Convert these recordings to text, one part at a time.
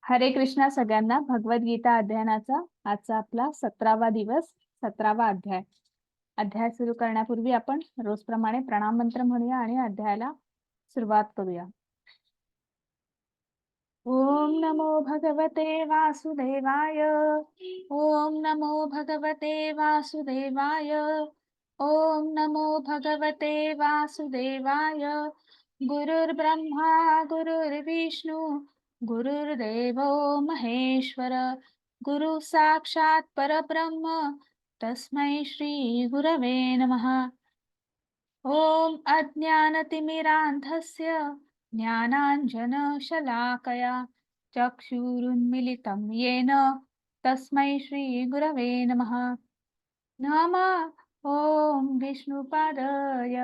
हरे कृष्णा सगळ्यांना. भगवद्गीता अध्ययनाचा आजचा आपला 17वा दिवस, 17वा अध्याय. अध्याय सुरू करण्यापूर्वी आपण रोजप्रमाणे प्रणाम मंत्र म्हणूया आणि अध्यायाला सुरुवात करूया. ओम नमो भगवते वासुदेवाय. ओम नमो भगवते वासुदेवाय. ओम नमो भगवते वासुदेवाय. गुरुर्ब्रह्मा गुरुर्विष्णू गुरुर्देवो महेश्वर. गुरु साक्षात परब्रह्म तस्मै श्री गुरवे नमः. ओम अज्ञानतिमिरान्धस्य ज्ञानाञ्जनशलाकया चक्षुरुन्मिलितं येन तस्मै श्री गुरवे नमः. नमः ओम विष्णुपादाय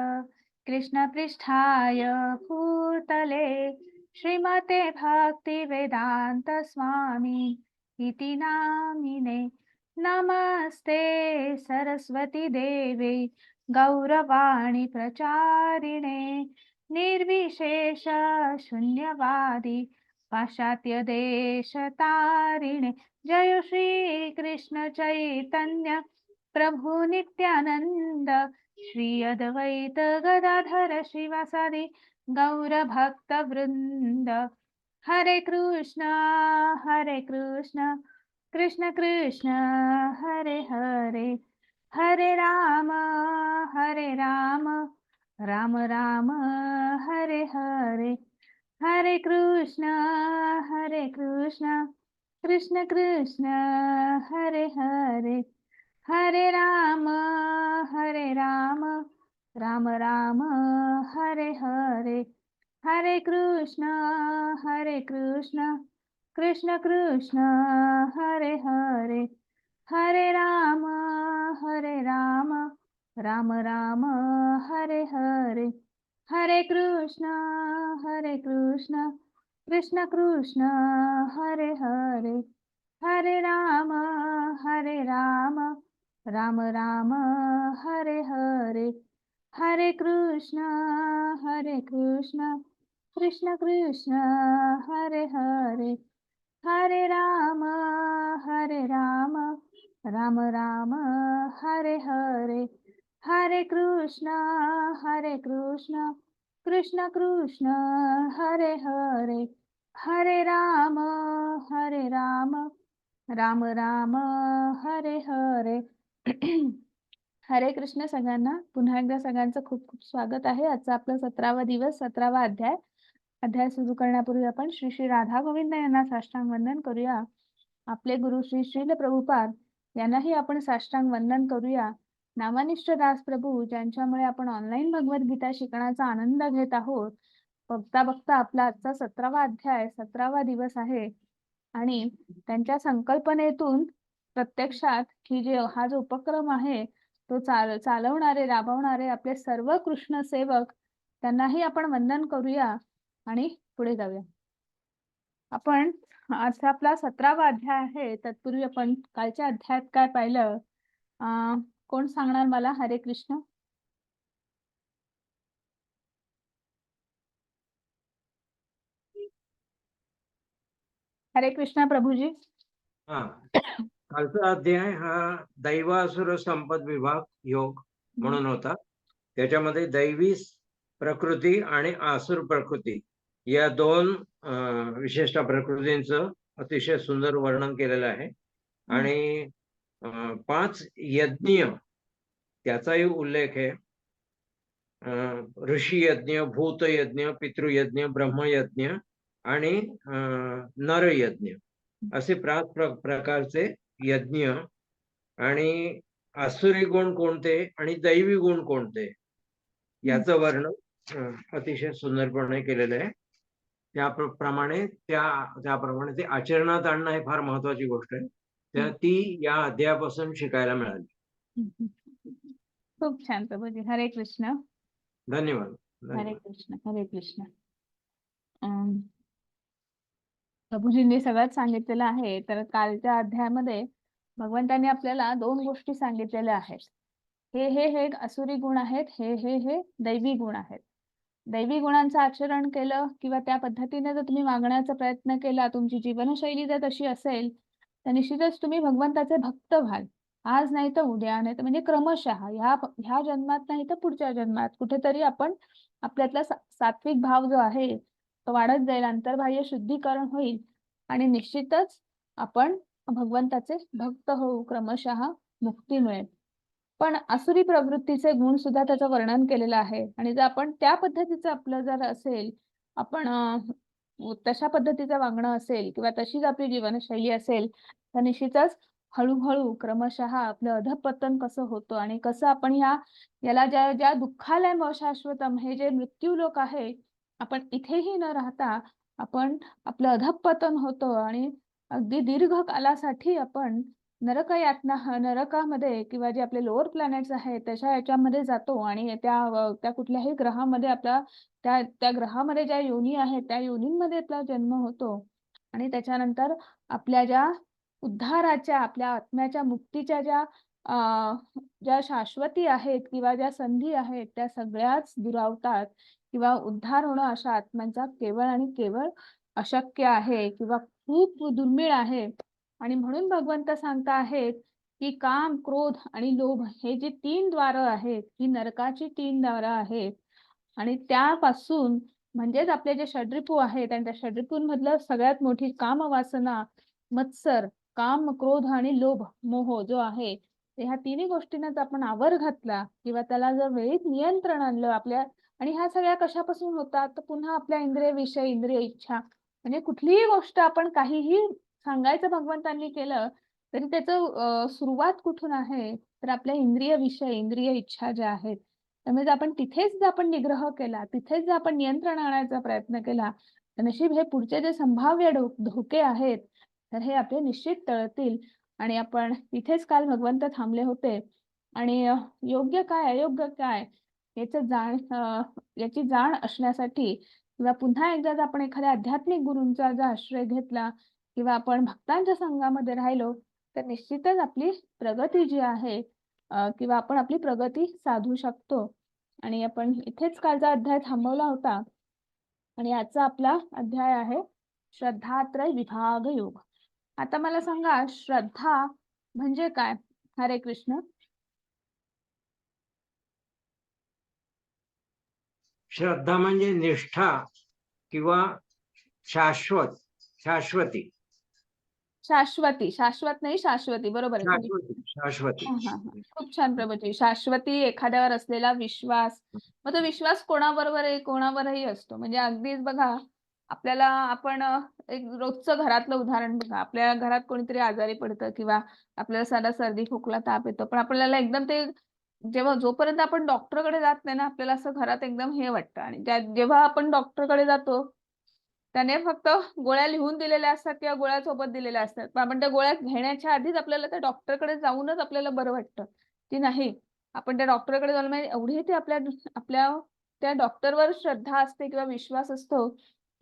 कृष्णपृष्ठाय भूतले श्रीमते भक्तिवेदांत स्वामी इति नामिने. नमस्ते सरस्वती देवे गौरवाणी प्रचारिणे निर्विशेष शून्यवादी पाश्चात्य देश तारिणे. जय श्री कृष्ण चैतन्य प्रभु नित्यानंद श्री अद्वैत गदाधर श्रीवासादि गौर भक्त वृंद. हरे कृष्ण कृष्ण कृष्ण हरे हरे, हरे राम राम राम हरे हरे. हरे कृष्ण कृष्ण कृष्ण हरे हरे, हरे राम राम राम हरे हरे. हरे कृष्ण कृष्ण कृष्ण हरे हरे, हरे राम राम राम हरे हरे. हरे कृष्ण कृष्ण कृष्ण हरे हरे, हरे राम राम राम हरे हरे. हरे कृष्ण कृष्ण कृष्ण हरे हरे, हरे राम राम राम हरे हरे. हरे कृष्ण कृष्ण कृष्ण हरे हरे, हरे राम राम राम हरे हरे. हरे कृष्ण सगळ्यांना. पुन्हा एकदा सगळ्यांचं खूप खूप स्वागत आहे. आजचा आपला 17वा दिवस, 17वा अध्याय. अध्याय सुरू करण्यापूर्वी आपण श्री श्री राधा गोविंद यांना साष्टांग वंदन करूया. आपले गुरु श्री श्रील प्रभुपाद यांनाही आपण साष्टांग वंदन करूया. नामनिष्ठ दास प्रभू ज्यांच्यामुळे आपण ऑनलाईन भगवद्गीता शिकण्याचा आनंद घेत आहोत. बघता बघता आपला आजचा 17वा अध्याय, 17वा दिवस आहे आणि त्यांच्या संकल्पनेतून प्रत्यक्षात हा जो उपक्रम आहे तो चालवणारे, राबवणारे आपले सर्व कृष्ण सेवक त्यांनाही आपण वंदन करूया आणि पुढे जाऊया. आपण आज आपला 17वा अध्याय आहे. तत्पूर्वी आपण कालच्या अध्यायात काय पाहिलं, कोण सांगणार मला? हरे कृष्ण. हरे कृष्ण प्रभूजी. कालचा अध्याय हा दैवासुर संपद विभाग योग म्हणून होता. त्याच्यामध्ये दैवी प्रकृती आणि आसुर प्रकृती या दोन विशिष्ट प्रकृतींचं अतिशय सुंदर वर्णन केलेलं आहे आणि 5 यज्ञ त्याचाही उल्लेख आहे. ऋषी यज्ञ, भूत यज्ञ, पितृयज्ञ, ब्रह्मयज्ञ आणि नरयज्ञ असे 5 प्रकारचे यज्ञ आणि आसुरी गुण कोणते आणि दैवी गुण कोणते याचं वर्णन अतिशय सुंदरपणे केलेलं आहे. त्याप्रमाणे ते आचरणात आणणं हे फार महत्वाची गोष्ट आहे. ती या अध्यायापासून शिकायला मिळाली. खूप छान प्रभूजी. हरे कृष्ण. धन्यवाद. हरे कृष्ण. हरे कृष्ण. प्रभूजींनी सगळंच सांगितलेलं आहे. तर कालच्या अध्यायामध्ये भगवंतांनी आपल्याला 2 गोष्टी सांगितलेल्या आहेत. हे असुरी गुण आहेत, हे दैवी गुण आहेत. दैवी गुणांचं आचरण केलं किंवा त्या पद्धतीने जर तुम्ही वागण्याचा प्रयत्न केला, तुमची जीवनशैली जर तशी असेल, तर निश्चितच तुम्ही भगवंताचे भक्त व्हाल. आज नाही तर उद्या, नाही तर म्हणजे क्रमशः ह्या जन्मात नाही तर पुढच्या जन्मात कुठेतरी आपण आपल्यातला सात्विक भाव जो आहे, तो वाढत जाईल, अंतर्बाह्य शुद्धीकरण होईल आणि निश्चितच आपण भगवंताचे भक्त होऊ, क्रमशः मुक्ती मिळेल. पण आसुरी प्रवृत्तीचे गुण सुद्धा त्याचं वर्णन केलेलं आहे आणि जर आपण त्या पद्धतीचं आपलं जर असेल, आपण तशा पद्धतीचं वागणं असेल किंवा तशीच आपली जीवनशैली असेल, तर निश्चितच हळू-हळू क्रमशः आपलं अधःपतन कसं होतं आणि कसं आपण याला ज्या ज्या दुःखालयम् अशाश्वतम् हे जे मृत्यूलोक आहे, आपण इथेही न राहता आपण आपलं अधःपतन होतं आणि अगदी दीर्घ कालासाठी आपण नरकामध्ये किंवा जे आपले लोअर प्लॅनेट्स आहेत त्याच्या याच्यामध्ये जातो आणि त्या कुठल्याही ग्रहामध्ये आपला त्या ग्रहामध्ये ज्या योनी आहेत त्या योनींमध्ये आपला जन्म होतो आणि त्याच्यानंतर आपल्या ज्या उद्धाराच्या आपल्या आत्म्याच्या मुक्तीच्या ज्या शाश्वती आहेत किंवा ज्या संधी आहेत त्या सगळ्याच दुरावतात किंवा उद्धार होणं अशा आत्म्यांचा केवळ आणि केवळ अशक्य आहे किंवा खूप दुर्मिळ आहे. आणि म्हणून भगवंत सांगता आहेत, की काम, क्रोध आणि लोभ हे जी 3 द्वारं आहेत, ही नरकाची 3 दारं आहेत. आणि त्यापासून म्हणजेच आपले जे षड्रिपू आहेत आणि त्या षड्रिपूंमधलं सगळ्यात मोठी कामवासना, मत्सर, काम, क्रोध आणि लोभ, मोह जो आहे, तर ह्या तिन्ही गोष्टींना जर आपण आवर घातला किंवा त्याला जर वेळीच नियंत्रण आणलं आपल्या आणि ह्या सगळ्या कशापासून होतात? तर पुन्हा आपल्या इंद्रिय विषय, इंद्रिय इच्छा म्हणजे कुठलीही गोष्ट आपण काहीही सांगायचं भगवंतांनी केलं, तरी त्याचं सुरुवात कुठून आहे? तर आपल्या इंद्रिय विषय, इंद्रिय इच्छा ज्या आहेत. त्यामुळे जर आपण तिथेच जर आपण निग्रह केला, तिथेच जर आपण नियंत्रण आणायचा प्रयत्न केला, तर नशीब हे पुढचे जे संभाव्य धोके आहेत, तर हे आपले निश्चित टळतील आणि आपण तिथेच काल भगवंत थांबले होते आणि योग्य काय, अयोग्य काय याची जाण असण्यासाठी किंवा पुन्हा एकदा जर आपण एखाद्या आध्यात्मिक गुरूंचा जर आश्रय घेतला किंवा आपण भक्तांच्या संघामध्ये राहिलो, तर निश्चितच आपली प्रगती जी आहे किंवा आपण आपली प्रगती साधू शकतो. आणि आपण इथेच कालचा अध्याय थांबवला होता आणि आजचा आपला अध्याय आहे श्रद्धात्रय विभाग योग. आता मला सांगा श्रद्धा म्हणजे काय? हरे कृष्ण. श्रद्धा म्हणजे निष्ठा किंवा शाश्वती. शाश्वत नाही शाश्वती बरोबर आहे तुम्ही. शाश्वती. हां, हां, हां. खूप छान प्रभूजी. शाश्वती एखाद्यावर असलेला विश्वास. मग तो विश्वास कोणाबरोबर आहे, कोणावरही असतो. म्हणजे अगदीच बघा, आपल्याला आपण एक रोजचं घरातलं उदाहरण बघा. आपल्या घरात कोणीतरी आजारी पडतं किंवा आपल्याला साधा सर्दी, खोकला, ताप येतो. पण आपल्याला एकदम ते जोपर्यंत आपण डॉक्टरकडे जात नाही ना, आपल्याला असं घरात एकदम हे वाटतं आणि जेव्हा आपण डॉक्टरकडे जातो, त्याने फक्त गोळ्या लिहून दिलेल्या असतात किंवा गोळ्या सोबत दिलेल्या असतात. पण आपण त्या गोळ्या घेण्याच्या आधीच आपल्याला त्या डॉक्टरकडे जाऊनच आपल्याला बरं वाटतं, की नाही आपण त्या डॉक्टरकडे जाऊन म्हणजे एवढी ती आपल्या आपल्या त्या डॉक्टरवर श्रद्धा असते किंवा विश्वास असतो,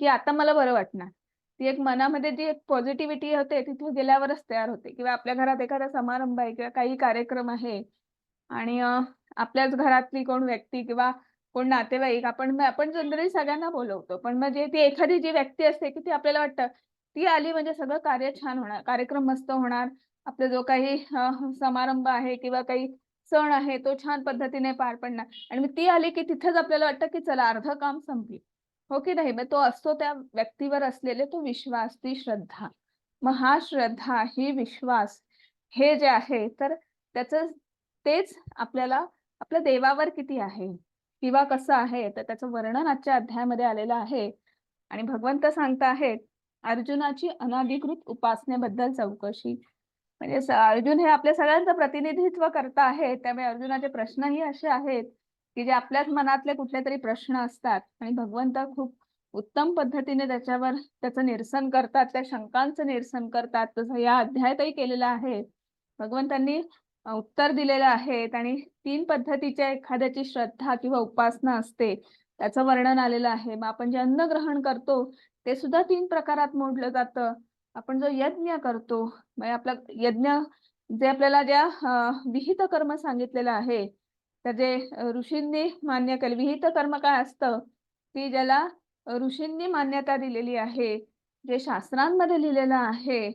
की आता मला बरं वाटणार. ती एक मनामध्ये जी एक पॉझिटिव्हिटी होते तिथे गेल्यावरच तयार होते किंवा आपल्या घरात एखादा समारंभ आहे किंवा काही कार्यक्रम आहे आणि आपल्याच घरातली कोण व्यक्ती किंवा कोण नातेवाईक आपण जनरली सगळ्यांना बोलवतो. पण म्हणजे ती एखादी जी व्यक्ती असते, की ती आपल्याला वाटतं, ती आली म्हणजे सगळं कार्य छान होणार, कार्यक्रम मस्त होणार. आपला जो काही समारंभ आहे किंवा काही सण आहे, तो छान पद्धतीने पार पडणार आणि मग ती आली, की तिथेच आपल्याला वाटतं, की चला अर्धं काम संपली. हो की नाही? मग तो असतो त्या व्यक्तीवर असलेले तो विश्वास, ती श्रद्धा. मग हा श्रद्धा, ही विश्वास हे जे आहे, तर त्याचं तेच आपल्याला आपल्या देवावर किती आहे किंवा कसं आहे, तर त्याचं वर्णन आजच्या अध्यायामध्ये आलेलं आहे. आणि भगवंत सांगत आहेत, अर्जुनाची अनधिकृत उपासनेबद्दल चौकशी. म्हणजे अर्जुन हे आपल्या सगळ्यांचं प्रतिनिधित्व करत आहेत. त्यामुळे अर्जुनाचे प्रश्नही असे आहेत, की जे आपल्याच मनातले कुठलेतरी प्रश्न असतात आणि भगवंत खूप उत्तम पद्धतीने त्याचं निरसन करतात, त्या शंकांचं निरसन करतात. तसं या अध्यायातही केलेलं आहे. भगवंतांनी उत्तर दिलेलं आहेत आणि 3 पद्धतीच्या एखाद्याची श्रद्धा किंवा उपासना असते, त्याचं वर्णन आलेलं आहे. मग आपण जे अन्न ग्रहण करतो, ते सुद्धा 3 प्रकारात मोडलं जातं. आपण जो यज्ञ करतो, म्हणजे आपला यज्ञ जे आपल्याला विहित कर्म सांगितलेलं आहे, तर जे ऋषींनी मान्य केलं. विहित कर्म काय असतं? की ज्याला ऋषींनी मान्यता दिलेली आहे, जे शास्त्रांमध्ये लिहिलेलं आहे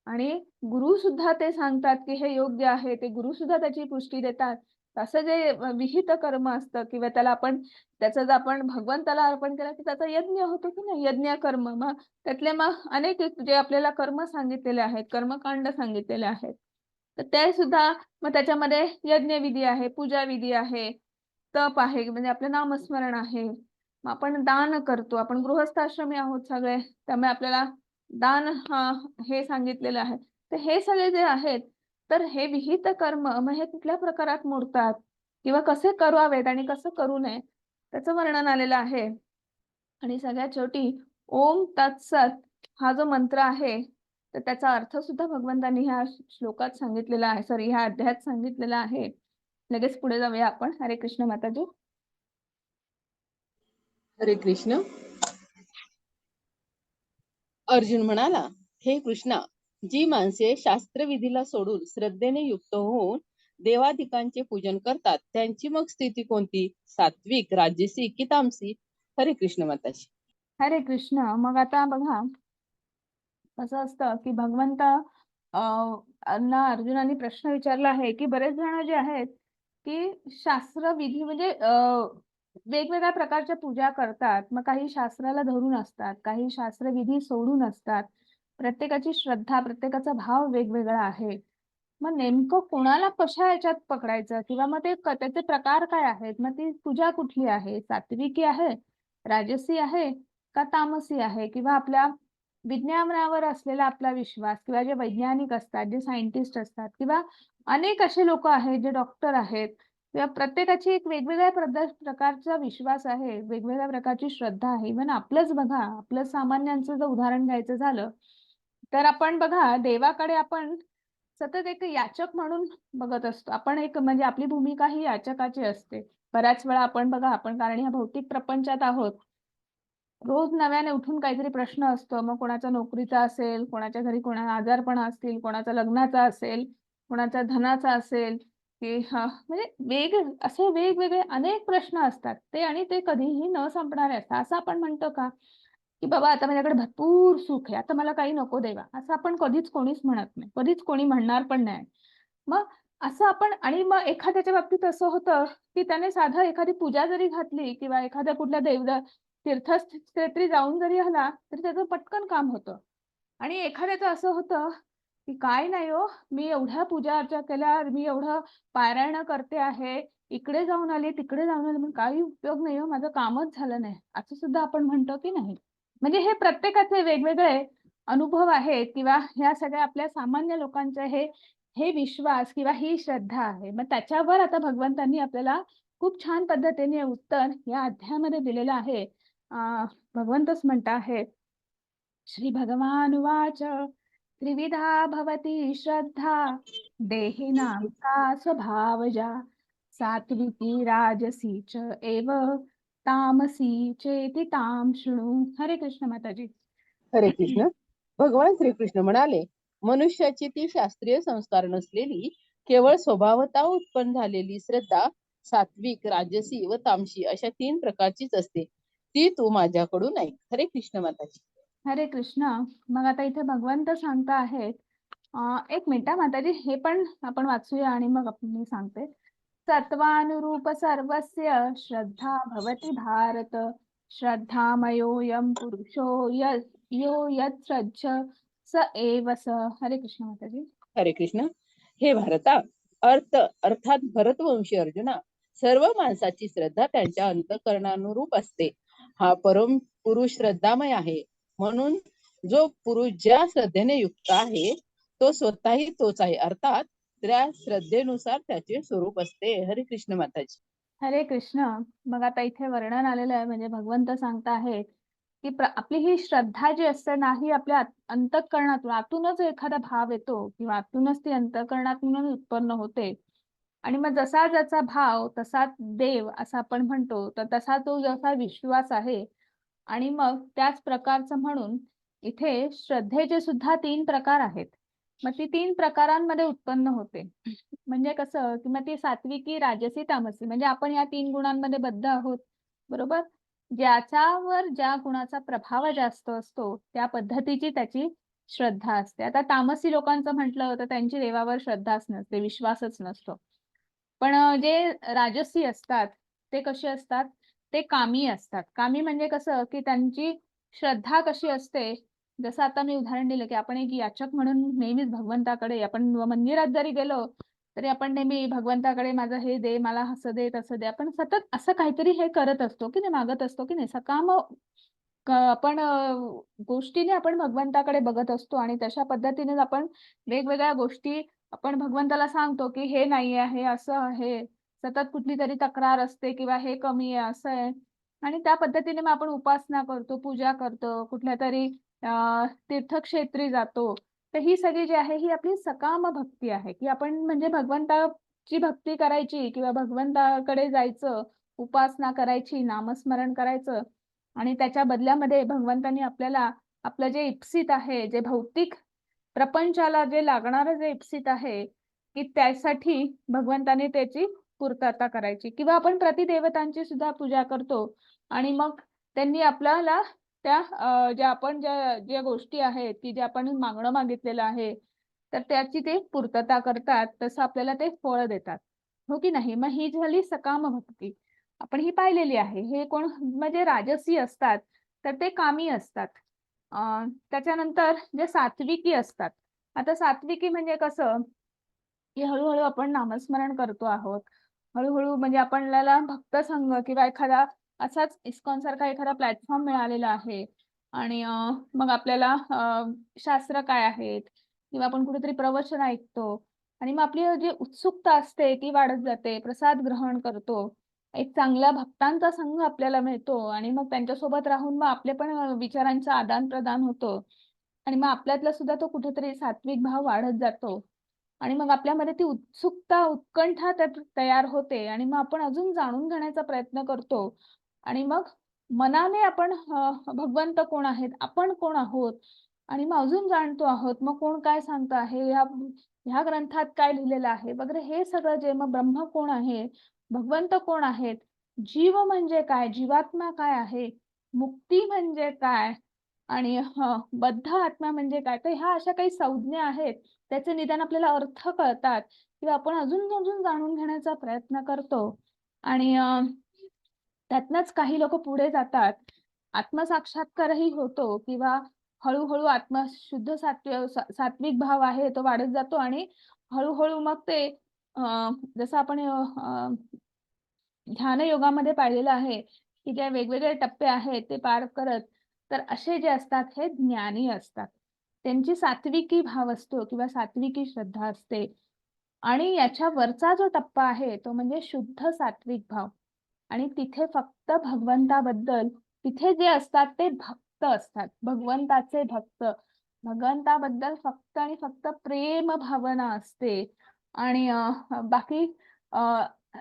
आणि गुरु सुद्धा ते सांगतात, की हे योग्य आहे. ते गुरु सुद्धा त्याची पुष्टी देतात. असं जे विहित कर्म असतं किंवा त्याला आपण त्याचं जर आपण भगवंताला अर्पण केलं, की त्याचा यज्ञ होतो की नाही, यज्ञ कर्म. मग त्यातले मग अनेक जे आपल्याला कर्म सांगितलेले आहेत, कर्मकांड सांगितलेले आहेत. तर ते सुद्धा मग त्याच्यामध्ये यज्ञविधी आहे, पूजाविधी आहे, तप आहे, म्हणजे आपलं नामस्मरण आहे. मग आपण दान करतो. आपण गृहस्थाश्रमी आहोत सगळे. त्यामुळे आपल्याला दान हे सांगितलेलं आहे. तर हे सगळे जे आहेत, तर हे विहित कर्म मग हे कुठल्या प्रकारात मोडतात किंवा कसे करावेत आणि कसं करू नये, त्याचं वर्णन आलेलं आहे. आणि सगळ्यात शेवटी ओम तत्सत हा जो मंत्र आहे, तर त्याचा अर्थ सुद्धा भगवंतांनी ह्या श्लोकात सांगितलेला आहे. सॉरी, ह्या अध्यायात सांगितलेला आहे. लगेच पुढे जाऊया आपण. हरे कृष्ण माताजी. हरे कृष्ण. अर्जुन म्हणाला, हे कृष्णा, जी माणसे शास्त्रविधीला सोडून श्रद्धेने युक्त होऊन देवाधिकांचे पूजन करतात, त्यांची मग स्थिती कोणती? सात्विक, राजसी की तामसी? हरे कृष्ण माताजी. हरे कृष्ण. मग आता बघा कसं असतं, की भगवंत ना अर्जुनाने प्रश्न विचारला आहे, की बरेच जण जे आहेत, की शास्त्रविधी म्हणजे वेगवेगळ्या प्रकारच्या पूजा करतात. मग काही शास्त्राला धरून असतात, काही शास्त्रविधी सोडून असतात. प्रत्येकाची श्रद्धा, प्रत्येकाचा भाव वेगवेगळा आहे. मग नेमकं कोणाला कशा ह्याच्यात पकडायचं किंवा मग ते त्याचे प्रकार काय आहेत? मग ती पूजा कुठली आहे? सात्विकी आहे, राजसी आहे का तामसी आहे? किंवा आपल्या विज्ञानावर असलेला आपला विश्वास किंवा जे वैज्ञानिक असतात, जे सायंटिस्ट असतात किंवा अनेक असे लोक आहेत, जे डॉक्टर आहेत किंवा प्रत्येकाची एक वेगवेगळ्या प्रकारचा विश्वास आहे, वेगवेगळ्या प्रकारची श्रद्धा आहे. इव्हन आपलंच बघा, आपलं सामान्यांचं जर उदाहरण घ्यायचं झालं, तर आपण बघा देवाकडे आपण सतत एक याचक म्हणून बघत असतो. आपण एक म्हणजे आपली भूमिका ही याचकाची असते. बऱ्याच वेळा आपण बघा, आपण कारण ह्या भौतिक प्रपंचात आहोत. रोज नव्याने उठून काहीतरी प्रश्न असतो. मग कोणाचा नोकरीचा असेल, कोणाच्या घरी कोणाला आजारपण असतील, कोणाचा लग्नाचा असेल, कोणाचा धनाचा असेल, की म्हणजे असे वेगवेगळे अनेक प्रश्न असतात. ते आणि ते कधीही न संपणारे असतात. असं आपण म्हणतो का, की बाबा आता माझ्याकडे भरपूर सुख आहे, आता मला काही नको देवा. असं आपण कधीच कोणीच म्हणत नाही. कधीच कोणी म्हणणार पण नाही. मग असं आपण आणि मग एखाद्याच्या बाबतीत असं होतं, की त्याने साधं एखादी पूजा जरी घातली किंवा एखाद्या कुठल्या तीर्थक्षेत्री जाऊन जरी आला, तरी त्याचं पटकन काम होतं. आणि एखाद्याचं असं होतं, की काय नाही हो, मी एवढ्या पूजा अर्चा केल्या, मी एवढं पारायण करते आहे, इकडे जाऊन आले, तिकडे जाऊन आले, पण काही उपयोग नाही हो, माझं कामच झालं नाही. असं सुद्धा आपण म्हणतो की नाही? म्हणजे हे प्रत्येकाचे वेगवेगळे अनुभव आहेत किंवा ह्या सगळ्या आपल्या सामान्य लोकांचे हे हे विश्वास किंवा ही श्रद्धा आहे. मग त्याच्यावर आता भगवंतांनी आपल्याला खूप छान पद्धतीने उत्तर या अध्यायामध्ये दिलेलं आहे. भगवंतच म्हणत आहेत, श्री भगवानुवाच त्रिविधा भवती श्रद्धा देहिनां सा स्वभावजा सात्विकी राजसी च एव तामसी चेति तां शृणु. हरे कृष्ण माताजी. हरे कृष्ण. भगवान श्रीकृष्ण म्हणाले, मनुष्याची ती शास्त्रीय संस्कार नसलेली केवळ स्वभावता उत्पन्न झालेली श्रद्धा सात्विक, राजसी व तामसी अशा 3 प्रकारचीच असते. ती तू माझ्याकडून ऐक. हरे कृष्ण माताजी. हरे कृष्ण. मग आता इथे भगवंत सांगता आहेत, एक मिनिट माताजी, हे पण आपण वाचूया आणि मग मी सांगते. सत्वानुरूप सर्वस्य श्रद्धा भवति भारत श्रद्धामयोऽयं पुरुषो यो यत्सृज्य स एव स. हरे कृष्ण माताजी. हरे कृष्ण. हे भारता, अर्थात भरतवंशी अर्जुना, सर्व माणसाची श्रद्धा त्यांच्या अंतःकरणानुरूप असते. हा परम पुरुष श्रद्धामय आहे. म्हणून जो पुरुष ज्या श्रद्धेने युक्त आहे, तो स्वतःही तोच आहे. अर्थात त्या श्रद्धेनुसार त्याचे स्वरूप असते. हरे कृष्ण माताजी. हरे कृष्ण. मग आता इथे वर्णन आलेलं आहे, म्हणजे भगवंत सांगता आहेत, की आपली ही श्रद्धा जी असते ना, ही आपल्या अंतःकरणातून आतूनच एखादा भाव येतो किंवा आतूनच ती अंतःकरणातून उत्पन्न होते. आणि मग जसा ज्याचा भाव तसा देव असं आपण म्हणतो, तर तसा तो जसा विश्वास आहे. आणि मग त्याच प्रकारचं म्हणून इथे श्रद्धेचे सुद्धा 3 प्रकार आहेत. मग ती 3 प्रकारांमध्ये उत्पन्न होते. म्हणजे कसं, की मग ती सात्विकी, राजसी, तामसी म्हणजे आपण या 3 गुणांमध्ये बद्ध आहोत. बरोबर? ज्याच्यावर ज्या गुणाचा प्रभाव जास्त असतो त्या पद्धतीची त्याची श्रद्धा असते. आता तामसी लोकांचं म्हटलं तर त्यांची देवावर श्रद्धाच नसते, विश्वासच नसतो. पण जे राजसी असतात ते कसे असतात, ते कामी असतात. कामी म्हणजे कसं, की त्यांची श्रद्धा कशी असते, जसं आता मी उदाहरण दिलं, की आपण एक याचक म्हणून नेहमीच भगवंताकडे आपण मंदिरात जरी गेलो तरी आपण नेहमी भगवंताकडे माझं हे दे, मला असं दे, तसं दे. आपण सतत असं काहीतरी हे करत असतो, की नाही मागत असतो, की नाही सकाम आपण गोष्टीने आपण भगवंताकडे बघत असतो आणि तशा पद्धतीनेच आपण वेगवेगळ्या गोष्टी आपण भगवंताला सांगतो, की हे नाहीये, हे असं आहे. सतत कुठलीतरी तक्रार असते किंवा हे कमी आहे, असं आहे. आणि त्या पद्धतीने मग आपण उपासना करतो, पूजा करतो, कुठल्यातरी तीर्थक्षेत्री जातो. तर ही सगळी जी आहे ही आपली सकाम भक्ती आहे, की आपण म्हणजे भगवंताची भक्ती करायची किंवा भगवंताकडे जायचं, उपासना करायची, नामस्मरण करायचं आणि त्याच्या बदल्यामध्ये भगवंतांनी आपल्याला आपलं जे इप्सित आहे, जे भौतिक प्रपंचाला जे लागणारं जे इप्सित आहे, की त्यासाठी भगवंताने त्याची पूर्तता करायची किंवा आपण प्रतिदेवतांची सुद्धा पूजा करतो आणि मग त्यांनी आपल्याला त्या ज्या गोष्टी आहेत, की जे आपण मागणं मागितलेलं आहे, तर त्याची ते पूर्तता करतात. तसं आपल्याला ते फळ देतात. हो की नाही? मग ही झाली सकाम भक्ती. आपण ही पाहिलेली आहे. हे कोण म्हणजे राजसी असतात, तर ते कामी असतात. त्याच्यानंतर जे सात्विकी असतात. आता सात्विकी म्हणजे कसं, की हळू आपण नामस्मरण करतो आहोत. हळू म्हणजे आपल्याला भक्त संघ किंवा एखादा असाच इस्कॉन सारखा एखादा प्लॅटफॉर्म मिळालेला आहे आणि मग आपल्याला शास्त्र काय आहेत किंवा आपण कुठेतरी प्रवचन ऐकतो आणि मग आपली जी उत्सुकता असते ती वाढत जाते. प्रसाद ग्रहण करतो. एक चांगल्या भक्तांचा संघ आपल्याला मिळतो आणि मग त्यांच्यासोबत राहून मग आपले पण विचारांचं आदान-प्रदान होतं आणि मग आपल्यातला सुद्धा तो कुठेतरी सात्विक भाव वाढत जातो. आणि मग आपल्यामध्ये ती उत्सुकता, उत्कंठा त्यात तयार होते आणि मग आपण अजून जाणून घेण्याचा प्रयत्न करतो आणि मग मनाने आपण भगवंत कोण आहेत, आपण कोण आहोत आणि मग अजून जाणतो आहोत. मग कोण काय सांगतं आहे, ह्या ग्रंथात काय लिहिलेलं आहे वगैरे हे सगळं जे मग ब्रह्म कोण आहे, भगवंत कोण आहेत, जीव म्हणजे काय, जीवात्मा काय आहे, मुक्ती म्हणजे काय आणि बद्ध आत्मा म्हणजे काय. तर ह्या अशा काही संज्ञा आहेत त्याचे निदान आपल्याला अर्थ कळतात किंवा आपण अजून जाणून घेण्याचा प्रयत्न करतो आणि त्यातनंच काही लोक पुढे जातात. आत्मसाक्षात्कारही होतो किंवा हळूहळू आत्मा शुद्ध सात्विक भाव आहे तो वाढत जातो आणि हळूहळू मग ते जसं आपण ध्यान योगामध्ये पाहिलेलं आहे, की जे वेगवेगळे टप्पे आहेत ते पार करत, तर असे जे असतात हे ज्ञानी असतात. त्यांची सात्विकी भाव असतो किंवा सात्विकी श्रद्धा असते आणि याच्या वरचा जो टप्पा आहे तो म्हणजे शुद्ध सात्विक भाव आणि तिथे फक्त भगवंताबद्दल तिथे जे असतात ते भक्त असतात. भगवंताचे भक्त. भगवंताबद्दल फक्त आणि फक्त प्रेम भावना असते आणि बाकी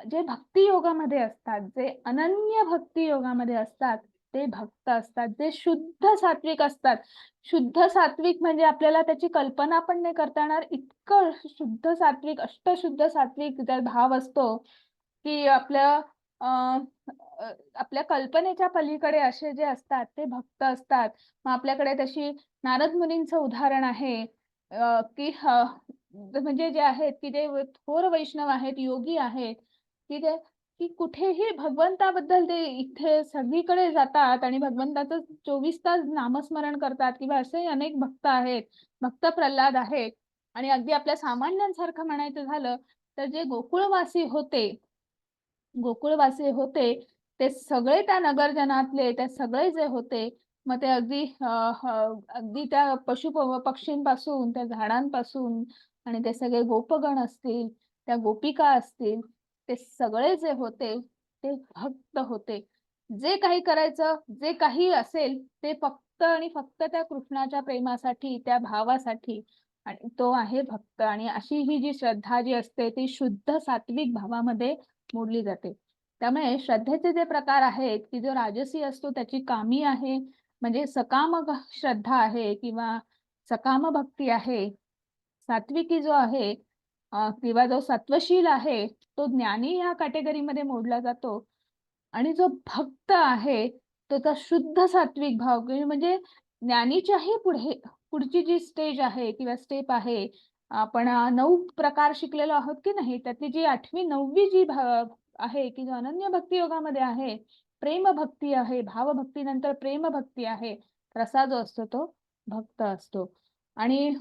जे भक्ती योगामध्ये असतात, जे अनन्य भक्ती योगामध्ये असतात, ते भक्त असतात. जे शुद्ध सात्विक असतात. शुद्ध सात्विक म्हणजे आपल्याला त्याची कल्पना पण नाही करता येणार इतकं शुद्ध सात्विक, अष्टशुद्ध सात्विक त्यात भाव असतो, की आपल्या कल्पनेच्या पलीकडे असे जे असतात ते भक्त असतात. मग आपल्याकडे तशी नारद मुनींचं उदाहरण आहे, की म्हणजे जे आहेत की जे थोर वैष्णव आहेत, योगी आहेत, की ते की कुठेही भगवंताबद्दल ते इथे सगळीकडे जातात आणि भगवंताचं 24 तास नामस्मरण करतात किंवा असे अनेक भक्त आहेत. भक्त प्रल्हाद आहेत आणि अगदी आपल्या सामान्यांसारखं म्हणायचं झालं तर जे गोकुळवासी होते ते सगळे त्या नगरजनातले ते सगळे जे होते मग ते अगदी त्या पक्षींपासून त्या झाडांपासून आणि ते सगळे गोपगण असतील त्या गोपिका असतील ते सगळे जे होते ते भक्त होते. जे काही करायचं जे काही असेल ते फक्त आणि फक्त त्या कृष्णाच्या प्रेमासाठी त्या भावासाठी आणि तो आहे भक्त आणि अशी ही जी श्रद्धा जी असते ती शुद्ध सात्विक भावामध्ये मोडली जाते. त्यामुळे श्रद्धेचे जे प्रकार आहेत की जो राजसी असतो त्याची कामी आहे म्हणजे सकाम श्रद्धा आहे किंवा सकाम भक्ती आहे. सात्विकी जो आहे किंवा जो सत्वशील आहे तो ज्ञानी ह्या कॅटेगरीमध्ये मोडला जातो आणि जो भक्त आहे त्याचा शुद्ध सात्विक भाव म्हणजे ज्ञानीच्याही पुढची जी स्टेज आहे किंवा स्टेप आहे, आपण 9 प्रकार शिकलेलो आहोत की नाही, त्यातली जी 8वी 9वी जी आहे की जो अनन्य भक्ती योगामध्ये आहे, प्रेम भक्ती आहे, भावभक्तीनंतर प्रेम भक्ती आहे, रसा जो असतो तो भक्त असतो. आणि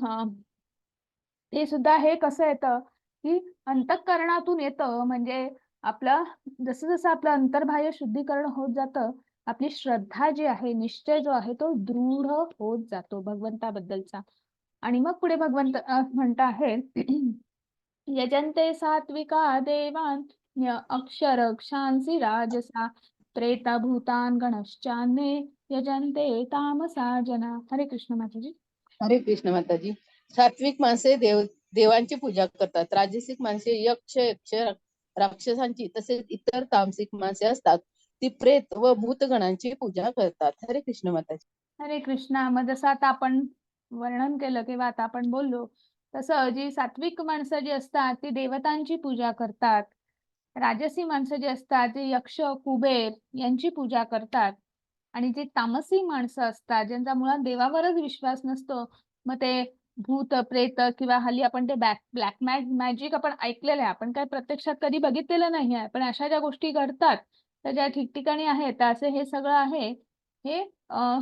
ते सुद्धा हे कसं येतं की अंतःकरणातून येतं. म्हणजे आपलं जसं जसं आपलं अंतर्बाह्य शुद्धीकरण होत जातं, आपली श्रद्धा जी आहे, निश्चय जो आहे तो दृढ होत जातो भगवंताबद्दलचा. आणि मग पुढे भगवंत म्हणता आहे यजन्ते सात्विका देवान अक्षरक्षांसी राजसा प्रेता भूतान गणश्चान्ये यजन्ते तामसा जना. हरे कृष्ण माताजी. हरे कृष्ण माताजी. सात्विक माणसे देवांची पूजा करतात. राजसिक माणसे यक्ष राक्षसांची तसेच इतर तामसिक माणसे असतात ती प्रेत व भूतगणांची पूजा करतात. हरे कृष्ण माताजी. हरे कृष्णा. मग जसं आता आपण वर्णन केलं किंवा आता आपण बोललो, तसं जी सात्विक माणसं जी असतात ती देवतांची पूजा करतात. राजसी माणसं जी असतात ती यक्ष कुबेर यांची पूजा करतात. आणि जी तामसी माणसं असतात ज्यांचा मुळात देवावरच विश्वास नसतो, मग ते भूत प्रेत किंवा हल्ली आपण ते ब्लॅक मॅजिक आपण ऐकलेलं आहे, आपण काय प्रत्यक्षात कधी बघितलेलं नाही आहे, पण अशा ज्या गोष्टी घडतात त्या ज्या ठिकठिकाणी आहेत असे हे सगळं आहे, हे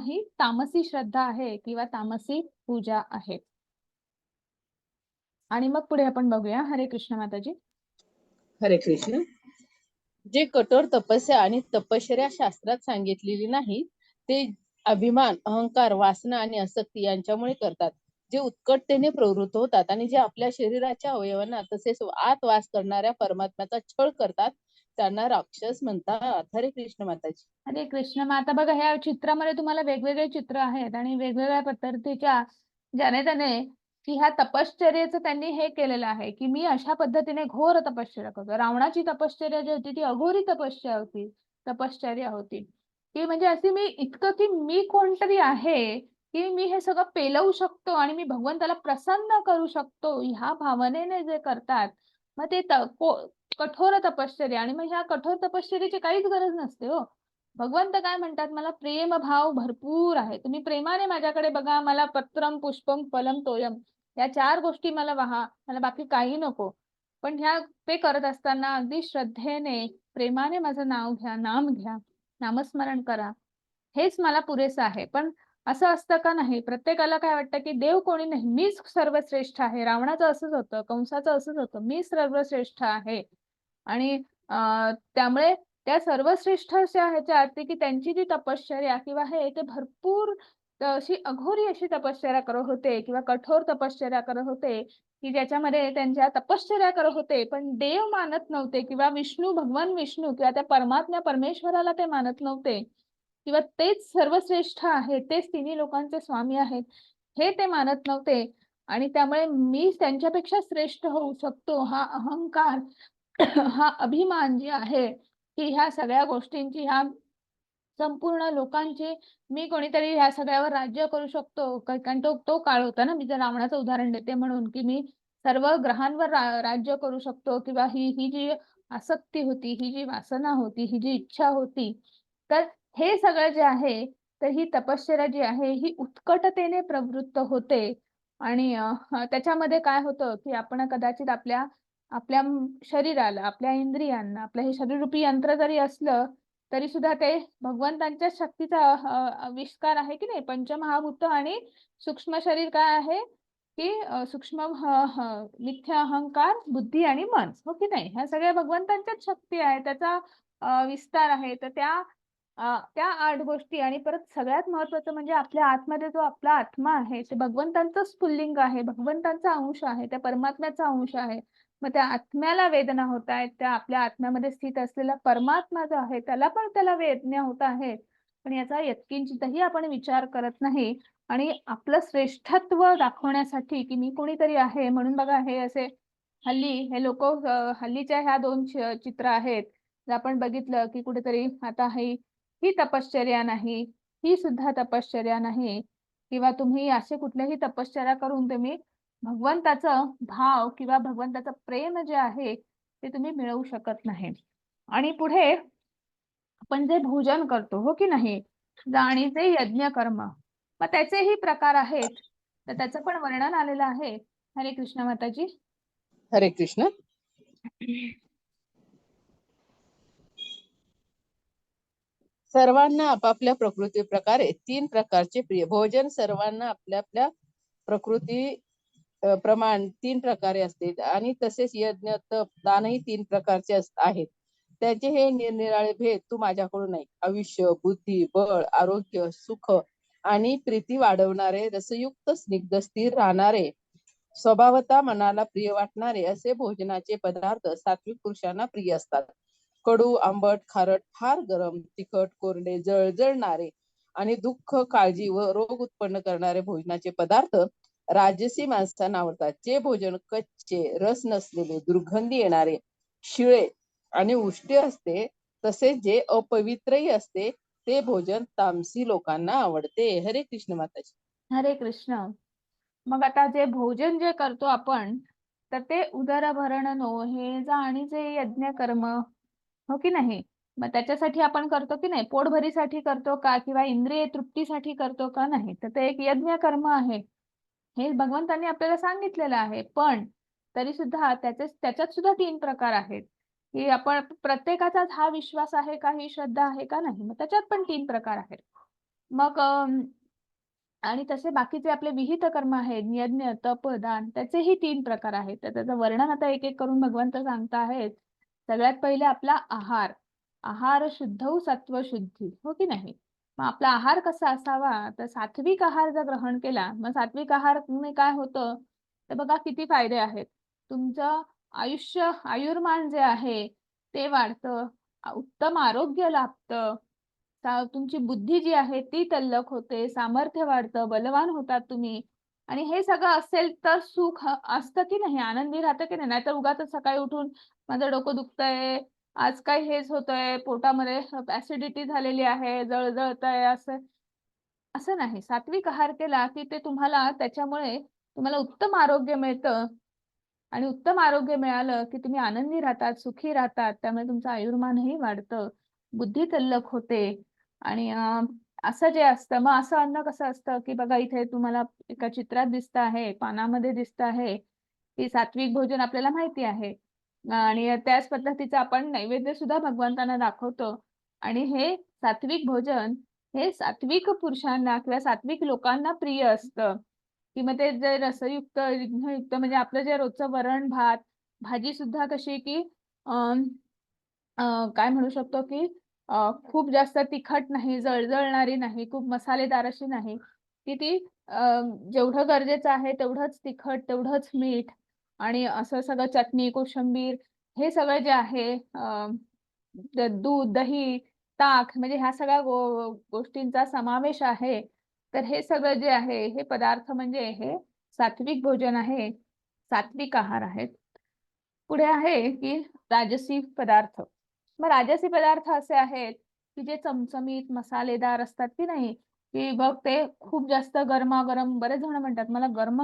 ही तामसी श्रद्धा आहे किंवा तामसी पूजा आहे. आणि मग पुढे आपण बघूया. हरे कृष्ण माताजी. हरे कृष्ण. जे कठोर तपस्या आणि तपश्चर्या शास्त्रात सांगितलेली नाही ते अभिमान, अहंकार, वासना आणि आसक्ती यांच्यामुळे करतात. जे उत्कटतेने प्रवृत्त होतात आणि जे आपल्या शरीराच्या अवयवांना तसेच आत वास करणाऱ्या परमात्म्याचा छळ करतात त्यांना राक्षस म्हणतात. हरे कृष्ण माताजी. हरे कृष्ण. मग आता बघा, ह्या चित्रामध्ये तुम्हाला वेगवेगळे चित्र आहेत आणि वेगवेगळ्या पद्धतीच्या ज्याने त्याने की ह्या तपश्चर्येचं त्यांनी हे केलेलं आहे की मी अशा पद्धतीने घोर तपश्चर्या करतो. रावणाची तपश्चर्या जी होती ती अघोरी तपश्चर्या होती की म्हणजे अशी मी इतकं की मी कोणतरी आहे की मी हे सगळं पेलवू शकतो आणि मी भगवंताला प्रसन्न करू शकतो, ह्या भावनेने जे करतात मग ते कठोर तपश्चर्या. आणि मग ह्या कठोर तपश्चर्याची काहीच गरज नसते हो. भगवंत काय म्हणतात, मला प्रेम भाव भरपूर आहे, तुम्ही प्रेमाने माझ्याकडे बघा, मला पत्रम पुष्पम फलम तोयम या 4 गोष्टी मला वहा, मला बाकी काही नको. पण ह्या ते करत असताना अगदी श्रद्धेने प्रेमाने माझं नाव घ्या, नाम घ्या, नामस्मरण करा, हेच मला पुरेसं आहे. पण असं असतं का? नाही. प्रत्येकाला काय वाटतं की देव कोणी नाही, मीच सर्वश्रेष्ठ आहे. रावणाचं असंच होतं, कंसाचं असंच होतं, मी सर्वश्रेष्ठ आहे. आणि त्यामुळे त्या सर्वश्रेष्ठ अशा ह्याच्यात की त्यांची जी तपश्चर्या किंवा हे ते भरपूर अशी अघोरी अशी तपश्चर्या करत होते किंवा कठोर तपश्चर्या करत होते की ज्याच्यामध्ये त्यांच्या तपश्चर्या करत होते पण देव मानत नव्हते किंवा भगवान विष्णू किंवा त्या परमात्म्या परमेश्वराला ते मानत नव्हते किंवा तेच सर्वश्रेष्ठ आहे, तेच तिन्ही लोकांचे स्वामी आहेत हे ते मानत नव्हते. आणि त्यामुळे मी त्यांच्यापेक्षा श्रेष्ठ होऊ शकतो हा अहंकार हा अभिमान जी आहे की ह्या सगळ्या गोष्टींची, ह्या संपूर्ण लोकांची, मी कोणीतरी ह्या सगळ्यावर राज्य करू शकतो. कारण तो काळ होता ना, मी जर रावणाचं उदाहरण देते म्हणून की मी सर्व ग्रहांवर राज्य करू शकतो किंवा ही जी आसक्ती होती, ही जी वासना होती, ही जी इच्छा होती, तर हे सगळं जे आहे तर ही तपश्चर्या जी आहे ही उत्कटतेने प्रवृत्त होते. आणि त्याच्यामध्ये काय होतं की आपण कदाचित आपल्या आपल्या शरीराला, आपल्या इंद्रियांना, आपलं हे शरीररूपी यंत्र जरी असलं तरी सुद्धा ते भगवंतांच्या शक्तीचा आविष्कार आहे की नाही. पंचमहाभूत आणि सूक्ष्म शरीर काय आहे की सूक्ष्म मिथ्या अहंकार, बुद्धी आणि मन, हो की नाही. ह्या सगळ्या भगवंतांच्याच शक्ती आहे, त्याचा विस्तार आहे. तर त्या 8 गोष्टी. आणि परत सगळ्यात महत्वाचं म्हणजे आपल्या आतमध्ये जो आपला आत्मा आहे ते भगवंतांचं स्फुल्लिंग आहे, भगवंतांचा अंश आहे, त्या परमात्म्याचा अंश आहे. मग त्या आत्म्याला वेदना होत आहेत, त्या आपल्या आत्म्यामध्ये स्थित असलेला परमात्मा जो आहे त्याला पण त्याला वेदना होत आहेत, पण याचा यत्किंचितही आपण विचार करत नाही. आणि आपलं श्रेष्ठत्व दाखवण्यासाठी की मी कोणीतरी आहे म्हणून बघा हे असे हल्ली हे लोक हल्लीच्या ह्या 2 चित्र आहेत. जर आपण बघितलं की कुठेतरी आता ही तपश्चर्या नाही, ही सुद्धा तपश्चर्या नाही, किंवा तुम्ही असे कुठल्याही तपश्चर्या करून तुम्ही भगवंताचं भाव किंवा भगवंताचं प्रेम जे आहे ते तुम्ही मिळवू शकत नाही. आणि पुढे आपण जे भोजन करतो, हो की नाही, जाणीचे यज्ञ कर्म. मग त्याचेही प्रकार आहेत, तर त्याचं पण वर्णन आलेलं आहे. हरे कृष्ण माताजी. हरे कृष्ण. सर्वांना आपापल्या प्रकृती प्रकारे 3 प्रकारचे प्रिय भोजन. सर्वांना आपल्या आपल्या प्रकृती प्रमाण 3 प्रकारे असते आणि तसेच यज्ञ, तप, दानही 3 प्रकारचे आहेत. त्याचे हे निरनिराळे भेद तू माझ्याकडून ऐक. आयुष्य, बुद्धी, बळ, आरोग्य, सुख आणि प्रीती वाढवणारे, रसयुक्त, स्निग्ध, स्थिर राहणारे, स्वभावतः मनाला प्रिय वाटणारे असे भोजनाचे पदार्थ सात्विक पुरुषांना प्रिय असतात. कडू, आंबट, खारट, फार गरम, तिखट, कोरडे, जळजळणारे आणि दुःख, काळजी व रोग उत्पन्न करणारे भोजनाचे पदार्थ राजसी माणसांना आवडतात. जे भोजन कच्चे, रस नसलेले, दुर्गंधी येणारे, शिळे आणि उष्टे असते, तसेच जे अपवित्रही असते, ते भोजन तामसी लोकांना आवडते. हरे कृष्ण माताजी. हरे कृष्ण. मग आता जे भोजन जे करतो आपण, तर ते उदरभरण नो हे जाणीचे यज्ञ कर्म, हो की नाही? मग त्याच्यासाठी आपण करतो की नाही? पोटभरीसाठी करतो का, किंवा इंद्रिय तृप्तीसाठी करतो का नाही? तर ते एक यज्ञ कर्म आहे, हे भगवंतांनी आपल्याला सांगितलेलं आहे. पण तरी सुद्धा त्याच्यात सुद्धा 3 प्रकार आहेत, की आपण प्रत्येकाचाच हा विश्वास आहे का, ही श्रद्धा आहे का नाही. मग त्याच्यात पण 3 प्रकार आहेत. मग आणि तसे बाकीचे आपले विहित कर्म आहेत, यज्ञ, तप, दान, त्याचेही 3 प्रकार आहेत. तर त्याचं वर्णन आता एक एक करून भगवंत सांगता आहेत. सगळ्यात पहिले आपला आहार. आहार शुद्धौ सत्व शुद्धी, हो की नाही? मग आपला आहार कसा असावा? तर सात्विक आहार जर ग्रहण केला, मग सात्विक आहाराने काय होतं, तर बघा किती फायदे आहेत. तुमचं आयुर्मान जे आहे ते वाढतं, उत्तम आरोग्य लाभतं, तुमची बुद्धी जी आहे ती तल्लख होते, सामर्थ्य वाढतं, बलवान होतात तुम्ही. आणि हे सगळं असेल तर सुख असतं की नाही, आनंदी राहतं की नाही. नाहीतर उगाच सकाळी उठून माझं डोकं दुखतंय, आज काय हेच होतंय, पोटामध्ये ऍसिडिटी झालेली आहे, जळजळतंय, असं असं नाही. सात्विक आहार केला की ते त्याच्यामुळे तुम्हाला उत्तम आरोग्य मिळतं. आणि उत्तम आरोग्य मिळालं की तुम्ही आनंदी राहतात, सुखी राहतात. त्यामुळे तुमचं आयुर्मानही वाढतं, बुद्धी तल्लख होते. आणि असं जे असतं, मग असं अन्न कसं असतं, की बघा इथे तुम्हाला एका चित्रात दिसतं आहे, पानामध्ये दिसतं आहे, की सात्विक भोजन आपल्याला माहिती आहे. आणि त्याच पद्धतीचं आपण नैवेद्य सुद्धा भगवंतांना दाखवतो. आणि हे सात्विक भोजन हे सात्विक पुरुषांना किंवा सात्विक लोकांना प्रिय असतं. की मग ते जे रसयुक्त, युक्त म्हणजे आपलं जे रोजचं वरण भात, भाजी सुद्धा कशी की काय म्हणू शकतो की खूप जास्त तिखट नाही, जळजळणारी नाही, खूप मसालेदार अशी नाही, की ती जेवढं गरजेचं आहे तेवढंच तिखट, तेवढंच मीठ आणि असं सगळं चटणी, कोशिंबीर हे सगळं जे आहे, दूध, दही, ताक, म्हणजे ह्या सगळ्या गोष्टींचा समावेश आहे. तर हे सगळं जे आहे हे पदार्थ म्हणजे हे सात्विक भोजन आहे, सात्विक आहार आहेत. पुढे आहे की राजसी पदार्थ. मग राजसी पदार्थ असे आहेत की जे चमचमीत, मसालेदार असतात की नाही, की बघ ते खूप जास्त गरमागरम, बरेच जण म्हणतात मला गरम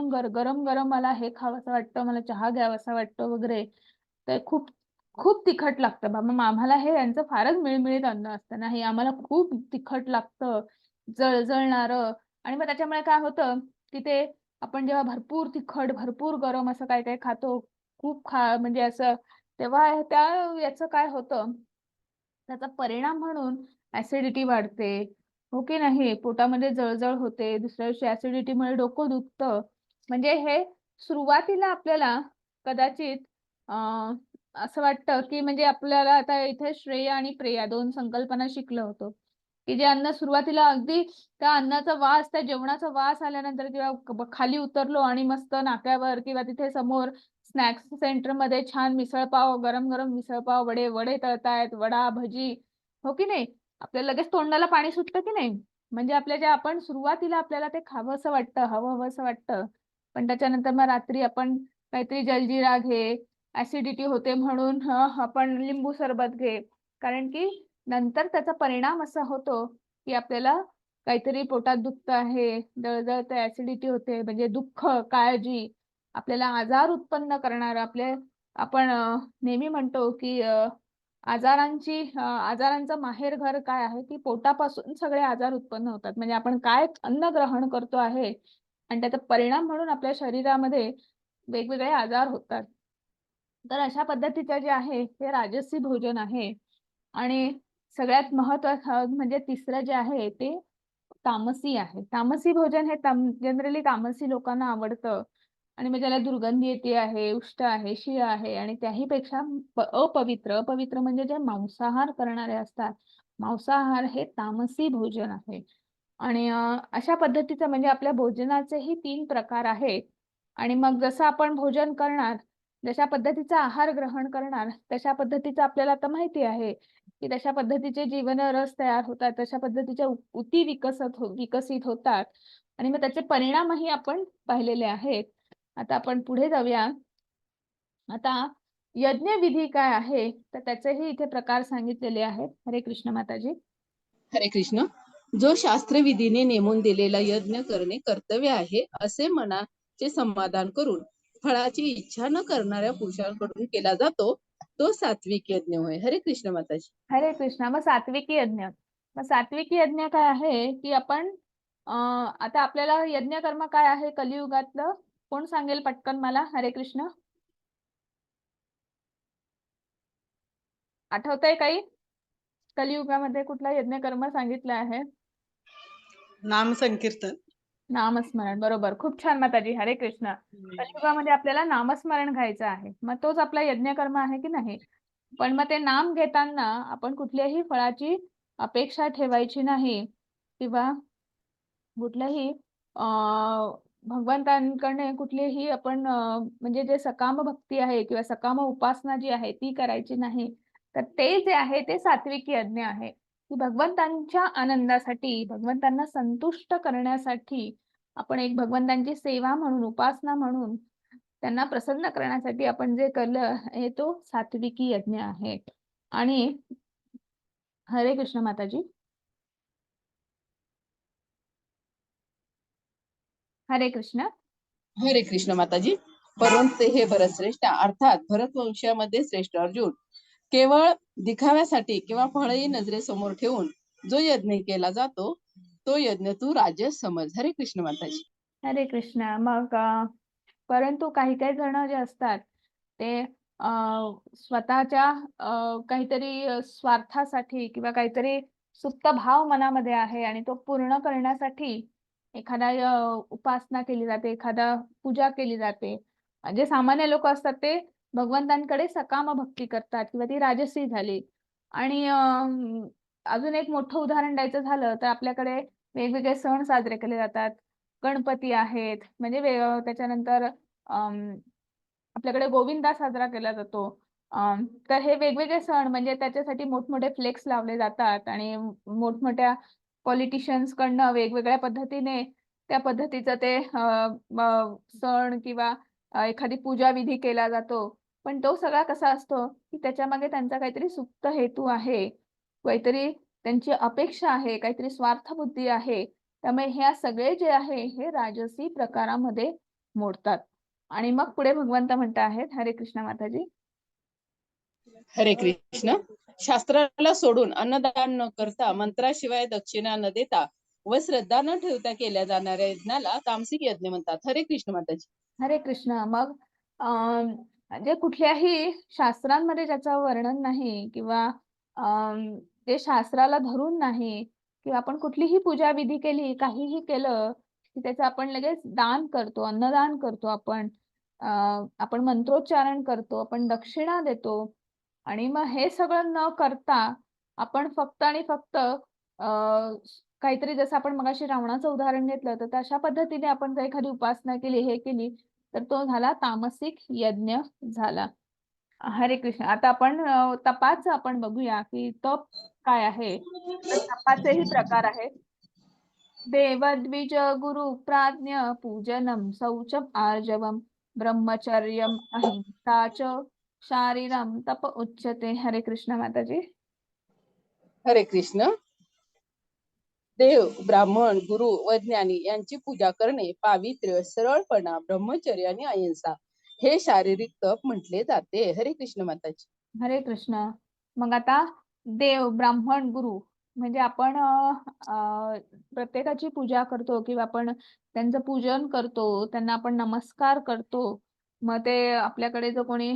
गरम मला हे खावंसं वाटतं, मला चहा घ्यावासा वाटतो वगैरे. ते खूप खूप तिखट लागतं बाबा. मग आम्हाला हे यांचं फारच मिळमिळीत अन्न असतं. नाही आम्हाला खूप तिखट लागतं, जळजळणारं. आणि मग त्याच्यामुळे काय होतं, की ते आपण जेव्हा भरपूर तिखट, भरपूर गरम असं काय काय खातो, खूप म्हणजे असं, तेव्हा याचं काय होतं, त्याचा परिणाम म्हणून ऍसिडिटी वाढते, हो की नाही? पोटामध्ये जळजळ होते, दुसऱ्या दिवशी ऍसिडिटीमुळे डोकं दुखतं. म्हणजे हे सुरुवातीला आपल्याला कदाचित असं वाटतं की म्हणजे आपल्याला आता इथे श्रेय आणि प्रेय 2 संकल्पना शिकलो होतो, की जे अन्न सुरुवातीला अगदी त्या अन्नाचा वास, त्या जेवणाचा वास आल्यानंतर किंवा खाली उतरलो आणि मस्त नाक्यावर किंवा तिथे समोर स्नॅक्स सेंटरमध्ये छान मिसळपाव, गरम गरम मिसळपाव, वडे वडे तळतायत, वडा, भजी, हो की नाही? आपल्याला लगेच तोंडाला पाणी सुटतं की नाही? म्हणजे आपण सुरुवातीला आपल्याला ते खावंसं वाटतं, हवंसं वाटतं. पण त्याच्यानंतर मग रात्री आपण काहीतरी जलजीरा घे, ऍसिडिटी होते म्हणून आपण लिंबू सरबत घे. कारण की नंतर त्याचा परिणाम असा होतो की आपल्याला काहीतरी पोटात दुखतं आहे, जळजळतं, ऍसिडिटी होते, म्हणजे दुःख, काळजी, आपल्याला आजार उत्पन्न करणारं आपण नेहमी म्हणतो की आजारांचं माहेरघर काय आहे की पोटापासून सगळे आजार उत्पन्न होतात. म्हणजे आपण काय अन्न ग्रहण करतो आहे आणि त्याचा परिणाम म्हणून आपल्या शरीरामध्ये वेगवेगळे आजार होतात. तर अशा पद्धतीचं जे आहे हे राजसी भोजन आहे. आणि सगळ्यात महत्त्वाचं म्हणजे तिसरं जे आहे ते तामसी आहे. तामसी भोजन हे जनरली तामसी लोकांना आवडतं आणि मग ज्याला दुर्गंधी येते आहे, उष्ट आहे, शीळ आहे आणि त्याहीपेक्षा अपवित्र म्हणजे जे मांसाहार करणारे असतात. मांसाहार हे तामसी भोजन आहे. आणि अशा पद्धतीचं म्हणजे आपल्या भोजनाचेही 3 प्रकार आहेत. आणि मग जसं आपण भोजन करणार, जशा पद्धतीचा आहार ग्रहण करणार, तशा पद्धतीचं आपल्याला आता माहिती आहे, की तशा पद्धतीचे जीवन रस तयार होतात, तशा पद्धतीच्या ऊती विकसित होतात आणि मग त्याचे परिणामही आपण पाहिलेले आहेत. आता आपण पुढे जाऊया. आता यज्ञविधी काय आहे, तर त्याचेही इथे प्रकार सांगितलेले आहेत. हरे कृष्ण माताजी. हरे कृष्ण. जो शास्त्रविधीने नेमून दिलेला यज्ञ करणे कर्तव्य आहे असे मनाचे समाधान करून फळाची इच्छा न करणाऱ्या पुरुषांकडून केला जातो तो सात्विक यज्ञ होय. हरे कृष्ण माताजी. हरे कृष्ण. मग सात्विकी यज्ञ. मग सात्विकी यज्ञ काय आहे, की आपण आता आपल्याला यज्ञ कर्म काय आहे कलियुगातलं, कोण सांगेल पटकन मला? हरे कृष्ण. आठवतंय काही? कलियुगामध्ये कुठला यज्ञ कर्म सांगितलं आहे? नाम संकीर्तन. नामस्मरण. बरोबर. खूप छान माताजी. हरे कृष्ण. कलियुगामध्ये आपल्याला नामस्मरण घ्यायचं आहे. मग तोच आपला यज्ञ कर्म आहे की नाही? पण मग ते नाम घेताना आपण कुठल्याही फळाची अपेक्षा ठेवायची नाही किंवा कुठल्याही भगवंतांकडे कुठलीही आपण म्हणजे जे सकाम भक्ती आहे किंवा सकाम उपासना जी आहे ती करायची नाही. तर ते जे आहे ते सात्विक यज्ञ आहे, की भगवंतांच्या आनंदासाठी, भगवंतांना संतुष्ट करण्यासाठी आपण एक भगवंतांची सेवा म्हणून, उपासना म्हणून त्यांना प्रसन्न करण्यासाठी आपण जे केलं हे तो सात्विकी यज्ञ आहे. आणि हरे कृष्ण माताजी. हरे कृष्ण. हरे कृष्ण माताजी. परंतु हे भरतश्रेष्ठ अर्थात भरतवंशामध्ये श्रेष्ठ अर्जुन केवळ दिखाव्यासाठी किंवा फळही नजरेसमोर ठेवून जो यज्ञ केला जातो तो यज्ञ तू राजस समज. हरे कृष्ण माताजी. हरे कृष्ण. मग परंतु काही काही जण जे असतात ते स्वतःच्या काहीतरी स्वार्थासाठी किंवा काहीतरी सुप्त भाव मनामध्ये आहे आणि तो पूर्ण करण्यासाठी एखादा उपासना केली जाते, एखादा पूजा केली जाते. जे सामान्य लोक असतात ते भगवंतांकडे सकाम भक्ती करतात किंवा ती राजसी झाली. आणि अजून एक मोठं उदाहरण द्यायचं झालं तर आपल्याकडे वेगवेगळे सण साजरे केले जातात. गणपती आहेत, म्हणजे त्याच्यानंतर आपल्याकडे गोविंदा साजरा केला जातो. तर हे वेगवेगळे सण म्हणजे त्याच्यासाठी मोठमोठे फ्लेक्स लावले जातात आणि मोठमोठ्या पॉलिटिशियन्स कडनं वेगवेगळ्या पद्धतीने त्या पद्धतीचं ते सण किंवा एखादी पूजा विधी केला जातो. पण तो सगळा कसा असतो, की त्याच्यामागे त्यांचा काहीतरी सुप्त हेतू आहे, काहीतरी त्यांची अपेक्षा आहे, काहीतरी स्वार्थबुद्धी आहे. त्यामुळे ह्या सगळे जे आहे हे राजसी प्रकारामध्ये मोडतात. आणि मग पुढे भगवंत म्हणत आहेत. हरे कृष्ण माताजी. हरे कृष्ण. शास्त्राला सोडून अन्नदान न करता मंत्राशिवाय दक्षिणा न देता व श्रद्धा न ठेवता केल्या जाणाऱ्या यज्ञाला तामसिक यज्ञ म्हणतात. हरे कृष्ण माताजी. हरे कृष्ण. मग जे कुठल्याही शास्त्रांमध्ये ज्याचं वर्णन नाही किंवा ते शास्त्राला धरून नाही किंवा आपण कुठलीही पूजा विधी केली, काहीही केलं की त्याचं आपण लगेच दान करतो, अन्नदान करतो आपण. आपण मंत्रोच्चारण करतो, आपण दक्षिणा देतो आणि मग हे सगळं न करता आपण फक्त आणि फक्त काहीतरी जसं आपण मगाशी रावणाचं उदाहरण घेतलं तर तशा पद्धतीने आपण जर एखादी उपासना केली, हे केली तर तो झाला तामसिक यज्ञ झाला. हरे कृष्ण. आता आपण तपाचं आपण बघूया की तप काय आहे. तर तपाचेही प्रकार आहेत. देवद्विज गुरु प्राज्ञ पूजनम शौचम आर्जवम ब्रह्मचर्यम अहिंसा च शारीरम तप उच्यते. हरे कृष्ण माताजी. हरे कृष्ण. देव, ब्राह्मण, गुरु व ज्ञानी यांची पूजा करणे, पावित्र्य, सरळपणा, ब्रह्मचर्य आणि अहिंसा हे शारीरिक तप म्हटले जाते. हरे कृष्ण माताजी. हरे कृष्ण. मग आता देव, ब्राह्मण, गुरु म्हणजे आपण प्रत्येकाची पूजा करतो किंवा आपण त्यांचं पूजन करतो, त्यांना आपण नमस्कार करतो. मग ते आपल्याकडे जो कोणी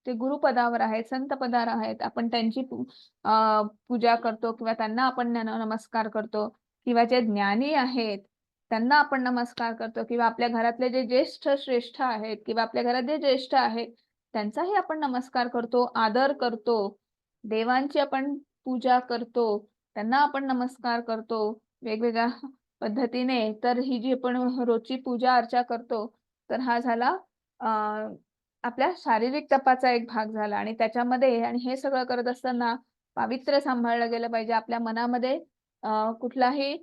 ते गुरुपदावर आहेत, संत पदावर आहेत, आपण त्यांची पूजा करतो किंवा त्यांना आपण नमस्कार करतो किंवा जे ज्ञानी आहेत, त्यांना आपण नमस्कार करतो किंवा आपल्या घरातले जे ज्येष्ठ श्रेष्ठ आहेत किंवा आपल्या घरात जे ज्येष्ठ आहेत, त्यांचाही आपण नमस्कार करतो, आदर करतो. देवांची आपण पूजा करतो, त्यांना आपण नमस्कार करतो वेगवेगळ्या पद्धतीने. तर ही जी आपण रोजची पूजा अर्चा करतो, तर हा झाला आपल्या शारीरिक तपाचा एक भाग झाला. आणि त्याच्यामध्ये आणि हे सगळं करत असताना पावित्र्य सांभाळलं गेलं पाहिजे. आपल्या मनामध्ये कुठलाही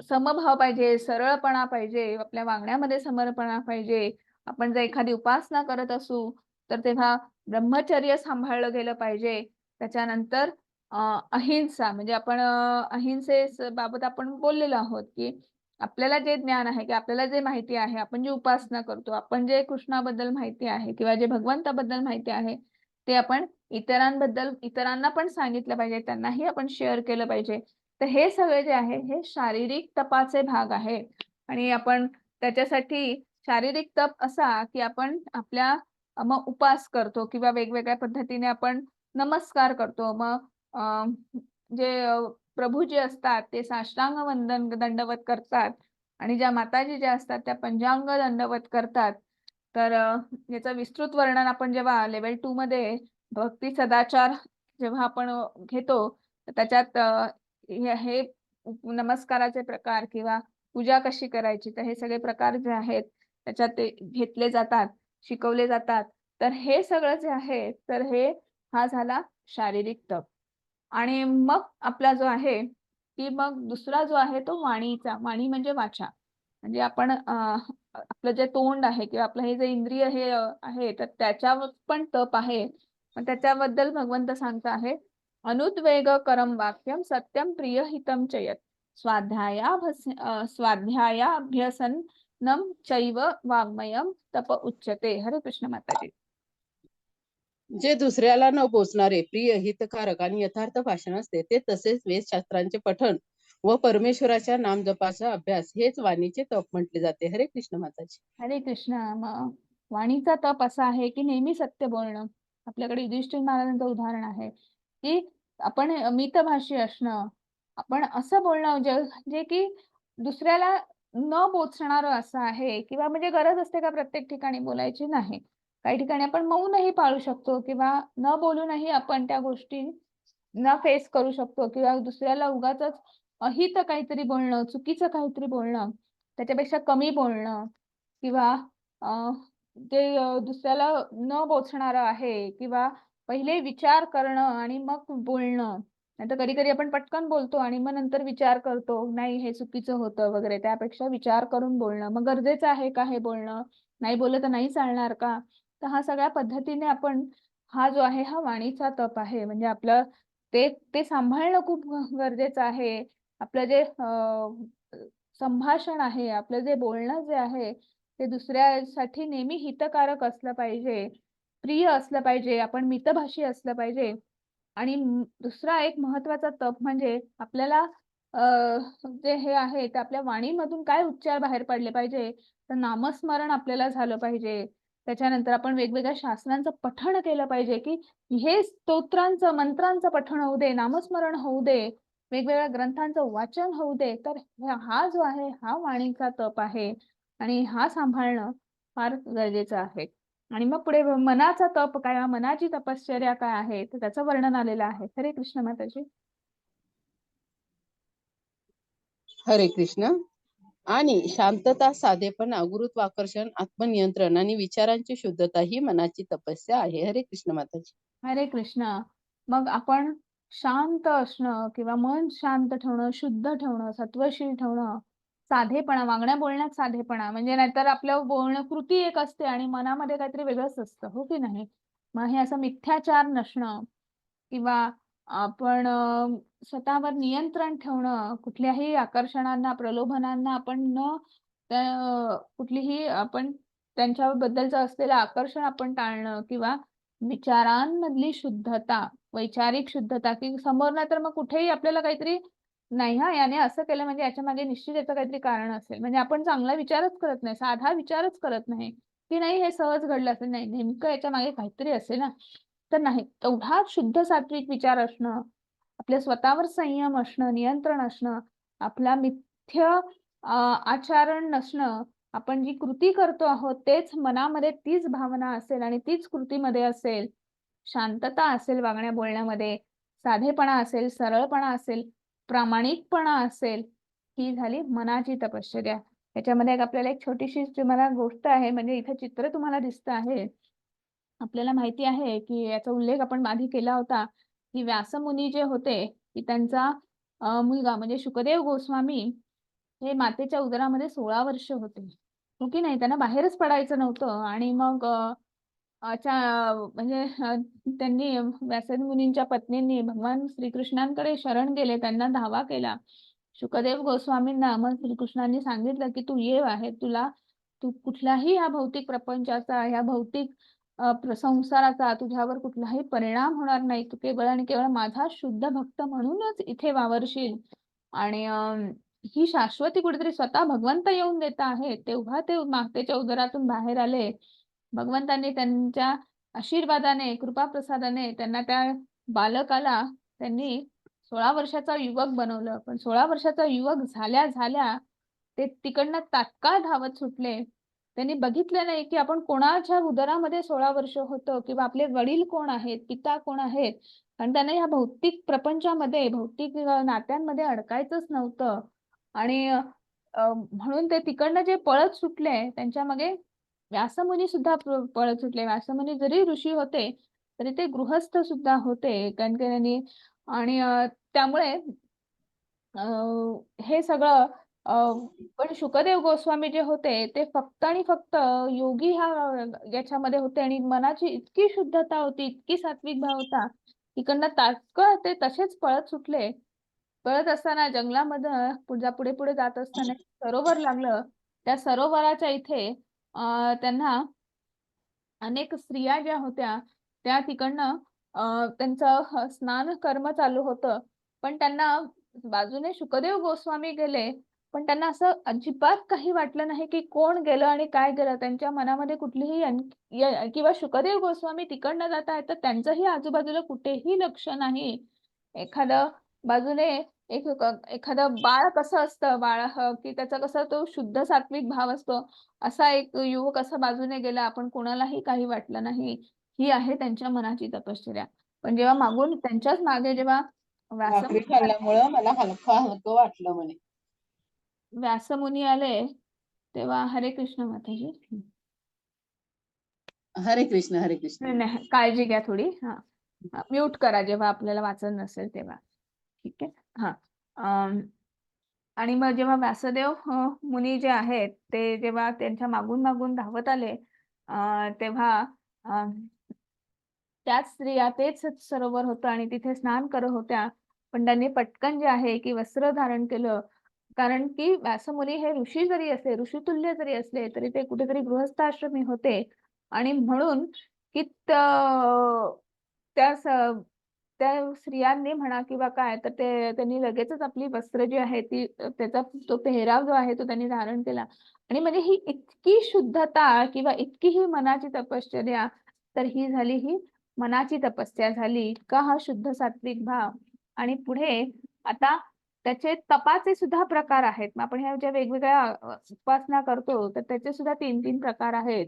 समभाव पाहिजे, सरळपणा पाहिजे, आपल्या वागण्यामध्ये समर्पणा पाहिजे. आपण जर एखादी उपासना करत असू, तर तेव्हा ब्रह्मचर्य सांभाळलं गेलं पाहिजे. त्याच्यानंतर अहिंसा म्हणजे आपण बाबत आपण बोललेलो आहोत, की आपल्याला जे ज्ञान आहे की आपल्याला जे माहिती आहे, आपण जी उपासना करतो, आपण जे कृष्णाबद्दल माहिती आहे किंवा जे भगवंताबद्दल माहिती आहे, ते आपण इतरांना पण सांगितलं पाहिजे, त्यांनाही आपण शेअर केलं पाहिजे. तर हे सगळे जे आहे हे शारीरिक तपाचे भाग आहे. आणि आपण त्याच्यासाठी शारीरिक तप असा की आपण आपल्या मग उपास करतो किंवा वेगवेगळ्या पद्धतीने आपण नमस्कार करतो. मग जे प्रभू जे असतात ते साष्टांग वंदन दंडवत करतात आणि ज्या माताजी ज्या असतात त्या पंचांग दंडवत करतात. तर याचं विस्तृत वर्णन आपण जेव्हा लेव्हल 2 मध्ये भक्ती सदाचार जेव्हा आपण घेतो, तर त्याच्यात हे नमस्काराचे प्रकार किंवा पूजा कशी करायची, तर हे सगळे प्रकार जे आहेत त्याच्यात ते घेतले जातात, शिकवले जातात. तर हे सगळं जे आहे, तर हा झाला शारीरिक तप. आणि मग आपला जो आहे, की मग दुसरा जो आहे तो वाणीचा. वाणी म्हणजे वाचा. म्हणजे आपण आपलं जे तोंड आहे किंवा आपलं हे जे इंद्रिय हे आहे, तर त्याच्यावर पण तप आहे. मग त्याच्याबद्दल भगवंत सांगत आहे, अनुद्वेग करम वाक्यम सत्यम प्रिय हितम चयत स्वाध्यायाभ्यसनम चैव वाङ्मयम तप उच्यते. हरे कृष्ण माताजी. जे दुसऱ्याला न पोचणारे प्रिय, हितकारक आणि यथार्थ भाषण असते, ते तसेच वेदशास्त्रांचे पठण व परमेश्वराच्या नामजपाचा अभ्यास हेच वाणीचे तप म्हटले जाते. हरे कृष्ण माताजी. हरे कृष्ण. मग वाणीचा तप असा आहे की नेहमी सत्य बोलणं. आपल्याकडे युधिष्ठिर महाराजांचं उदाहरण आहे की आपण मितभाषी असणं, आपण असं बोलणं जे की दुसऱ्याला न पोचणारं असं आहे. किंवा म्हणजे गरज असते का प्रत्येक ठिकाणी बोलायची? नाही. काही ठिकाणी आपण मौनही पाळू शकतो किंवा न बोलूनही आपण त्या गोष्टी फेस करू शकतो किंवा दुसऱ्याला उगाचच अहित काहीतरी बोलणं, चुकीचं काहीतरी बोलणं, त्याच्यापेक्षा कमी बोलणं किंवा ते दुसऱ्याला न पोचणारं आहे किंवा पहिले विचार करणं आणि मग बोलणं. नाहीतर कधी-कधी आपण पटकन बोलतो आणि मग नंतर विचार करतो, नाही हे चुकीचं होतं वगैरे. त्यापेक्षा विचार करून बोलणं. मग गरजेचं आहे का हे बोलणं? नाही बोललं तर नाही चालणार का? तर हा सगळ्या पद्धतीने आपण हा जो आहे हा वाणीचा तप आहे. म्हणजे आपलं ते सांभाळणं खूप गरजेचं आहे. आपलं जे संभाषण आहे, आपलं जे बोलणं जे आहे, ते दुसऱ्यासाठी नेहमी हितकारक असलं पाहिजे, प्रिय असलं पाहिजे, आपण मितभाषी असलं पाहिजे. आणि दुसरा एक महत्त्वाचा तप म्हणजे आपल्याला जे हे आहे ते आपल्या वाणीमधून काय उच्चार बाहेर पडले पाहिजे, तर नामस्मरण आपल्याला झालं पाहिजे. त्याच्यानंतर आपण वेगवेगळ्या शास्त्रांचं पठण केलं पाहिजे, की हे स्तोत्रांचं, मंत्रांचं पठण होऊ दे, नामस्मरण होऊ दे, वेगवेगळ्या ग्रंथांचं वाचन होऊ दे. तर हा जो आहे हा वाणीचा तप आहे आणि हा सांभाळणं फार गरजेचं आहे. आणि मग पुढे मनाचा तप काय, मनाची तपश्चर्या काय आहे, तर त्याचं वर्णन आलेलं आहे. हरे कृष्ण माताजी. हरे कृष्ण. आणि शांतता, साधेपणा, गुरुत्वाकर्षण, आत्मनियंत्रण आणि विचारांची शुद्धता ही मनाची तपस्या आहे. हरे कृष्ण माताजी. हरे कृष्ण. मग आपण शांत असणं किंवा मन शांत ठेवणं, शुद्ध ठेवणं, सत्वशील ठेवणं, साधेपणा, वागण्या बोलण्यात साधेपणा. म्हणजे नाहीतर आपलं बोलणं कृती एक असते आणि मनामध्ये काहीतरी वेगळंच असतं, हो की नाही? मग हे असं मिथ्याचार नसणं किंवा आपण स्वतःवर नियंत्रण ठेवणं, कुठल्याही आकर्षणांना, प्रलोभनांना आपण कुठलीही आपण त्यांच्याबद्दलचं असलेलं आकर्षण आपण टाळणं किंवा विचारांमधली शुद्धता, वैचारिक शुद्धता, की समोरनं तर मग कुठेही आपल्याला काहीतरी नाही हा याने असं केलं म्हणजे याच्या मागे निश्चित याचं काहीतरी कारण असेल. म्हणजे आपण चांगला विचारच करत नाही, साधा विचारच करत नाही, की नाही हे सहज घडलं असेल. नाही, नेमकं याच्या मागे काहीतरी असेल ना. तर नाही, तेवढा शुद्ध सात्विक विचार असणं, आपल्या स्वतःवर संयम असणं, नियंत्रण असणं, आपला मिथ्य आचरण नसणं, आपण जी कृती करतो आहोत तेच मनामध्ये तीच भावना असेल आणि तीच कृतीमध्ये असेल, शांतता असेल वागण्या बोलण्यामध्ये, साधेपणा असेल, सरळपणा असेल, प्रामाणिकपणा असेल, ही झाली मनाची तपश्चर्या. याच्यामध्ये आपल्याला एक छोटीशी तुम्हाला गोष्ट आहे, म्हणजे इथे चित्र तुम्हाला दिसतं आहे. आपल्याला माहिती आहे की याचा उल्लेख आपण आधी केला होता, की व्यासमुनी जे होते, की त्यांचा मुलगा म्हणजे शुकदेव गोस्वामी हे मातेच्या उदरामध्ये 16 वर्ष होते. हो की नाही? त्यांना बाहेरच पडायचं नव्हतं आणि मग म्हणजे त्यांनी व्यासमुनींच्या पत्नींनी भगवान श्रीकृष्णांकडे शरण गेले, त्यांना धावा केला. शुकदेव गोस्वामींना मग श्रीकृष्णांनी सांगितलं, की "तू ये बाहेर. तू कुठल्याही ह्या भौतिक प्रपंचाचा, ह्या भौतिक संसाराचा तुझ्यावर कुठलाही परिणाम होणार नाही. तू केवळ आणि केवळ माझा शुद्ध भक्त म्हणूनच इथे वावरशील आणि ही शाश्वती कुठेतरी स्वतः भगवंत येऊन देत आहेत." तेव्हा ते मातेच्या उदरातून बाहेर आले. भगवंतांनी त्यांच्या आशीर्वादाने, कृपाप्रसादाने त्यांना त्या बालकाला त्यांनी 16 वर्षाचा युवक बनवलं. पण 16 वर्षाचा युवक झाल्या ते तिकडनं तात्काळ धावत सुटले. त्यांनी बघितलं नाही, की आपण कोणाच्या उदरामध्ये 16 वर्ष होतो किंवा आपले वडील कोण आहेत, पिता कोण आहेत. आणि त्यांना ह्या भौतिक प्रपंचामध्ये, भौतिक नात्यांमध्ये अडकायचंच नव्हतं. आणि म्हणून ते तिकडनं जे पळत सुटले, त्यांच्या मागे व्यासमुनी सुद्धा पळत सुटले. व्यासमुनी जरी ऋषी होते, तरी ते गृहस्थ सुद्धा होते. कारण की त्यांनी आणि त्यामुळे हे सगळं पण शुकदेव गोस्वामी जे होते ते फक्त आणि फक्त योगी ह्या याच्यामध्ये होते आणि मनाची इतकी शुद्धता होती, इतकी सात्विक भाव होता. तिकडनं तात्काळ ते तसेच पळत सुटले. पळत असताना जंगलामध्ये पुढे जात असताना सरोवर लागलं. त्या सरोवराच्या इथे त्यांना अनेक स्त्रिया ज्या होत्या त्या तिकडनं त्यांचं स्नान कर्म चालू होतं. पण त्यांना बाजूने शुकदेव गोस्वामी गेले. पण त्यांना असं अजिबात काही वाटलं नाही, की कोण गेलं आणि काय गेलं. त्यांच्या मनामध्ये कुठलीही किंवा शुकदेव गोस्वामी तिकडनं जात आहेत, तर त्यांचंही आजूबाजूला कुठेही लक्ष नाही. एखादं बाजूने एखादं बाळ कसं असतं, की त्याचा कसा तो शुद्ध सात्विक भाव असतो. असा एक युवक असा बाजूने गेला, पण कोणालाही काही वाटलं नाही. ही आहे त्यांच्या मनाची तपश्चर्या. पण जेव्हा मागून त्यांच्याच मागे जेव्हा भाकरी व्यासमुनी खाल्ल्यामुळं मला हलकं हलकं वाटलं म्हणे. व्यासमुनी आले, तेव्हा हरे कृष्ण माताजी. हरे कृष्ण हरे कृष्ण. नाही, नाही, काळजी घ्या थोडी. हां. म्यूट करा जेव्हा आपल्याला वाचन नसेल तेव्हा. ठीक आहे? हां. आणि मग जेव्हा व्यासदेव मुनी जे आहेत, ते जेव्हा त्यांच्या मागून धावत आले, तेव्हा अ, त्याच स्त्रिया तेच सरोवर होतं आणि तिथे स्नान करत होत्या. पण त्यांनी पटकन जे आहे, की वस्त्र धारण केलं. कारण की व्यासमुनी हे ऋषी जरी असले, ऋषितुल्य जरी असले, तरी ते कुठेतरी गृहस्थाश्रमी होते आणि म्हणून की त्या त्या स्त्रियांनी म्हणा किंवा काय तर त्यांनी लगेचच आपली वस्त्र जी आहे ती त्याचा तो पेहराव जो आहे तो त्यांनी धारण केला. आणि म्हणजे ही इतकी शुद्धता किंवा इतकी ही मनाची तपश्चर्या, तर ही झाली ही मनाची तपस्या झाली. इतका हा शुद्ध सात्विक भाव. आणि पुढे आता त्याचे तपाचे सुद्धा प्रकार आहेत. मग आपण ह्या ज्या वेगवेगळ्या उपासना करतो, तर त्याचे सुद्धा 3-3 प्रकार आहेत.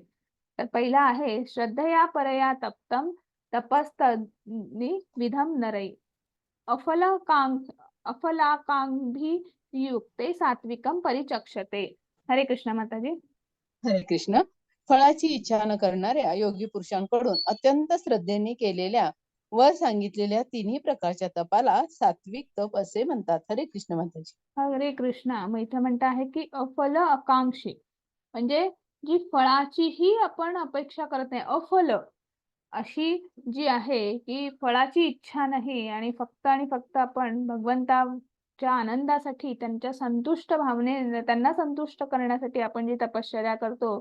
तर पहिला आहे श्रद्धया परया तप्तम तपस्तनी विधम नरै अफलाकांग अफलाकांभी युक्ते सात्विकम परिचक्षते. हरे कृष्ण माताजी. हरे कृष्ण. फळाची इच्छा न करणाऱ्या योगी पुरुषांकडून अत्यंत श्रद्धेने केलेल्या वर सांगितलेल्या तिन्ही प्रकारच्या तपाला सात्विक तप असे म्हणतात. हरे कृष्ण माताजी. हरे कृष्णा. मग इथे म्हणता आहे की अफल आकांक्षी म्हणजे जी फळाचीही आपण अपेक्षा करत नाही, अफल अशी जी आहे की फळाची इच्छा नाही आणि फक्त आपण भगवंताच्या आनंदासाठी त्यांच्या संतुष्ट भावने त्यांना संतुष्ट करण्यासाठी आपण जी तपश्चर्या करतो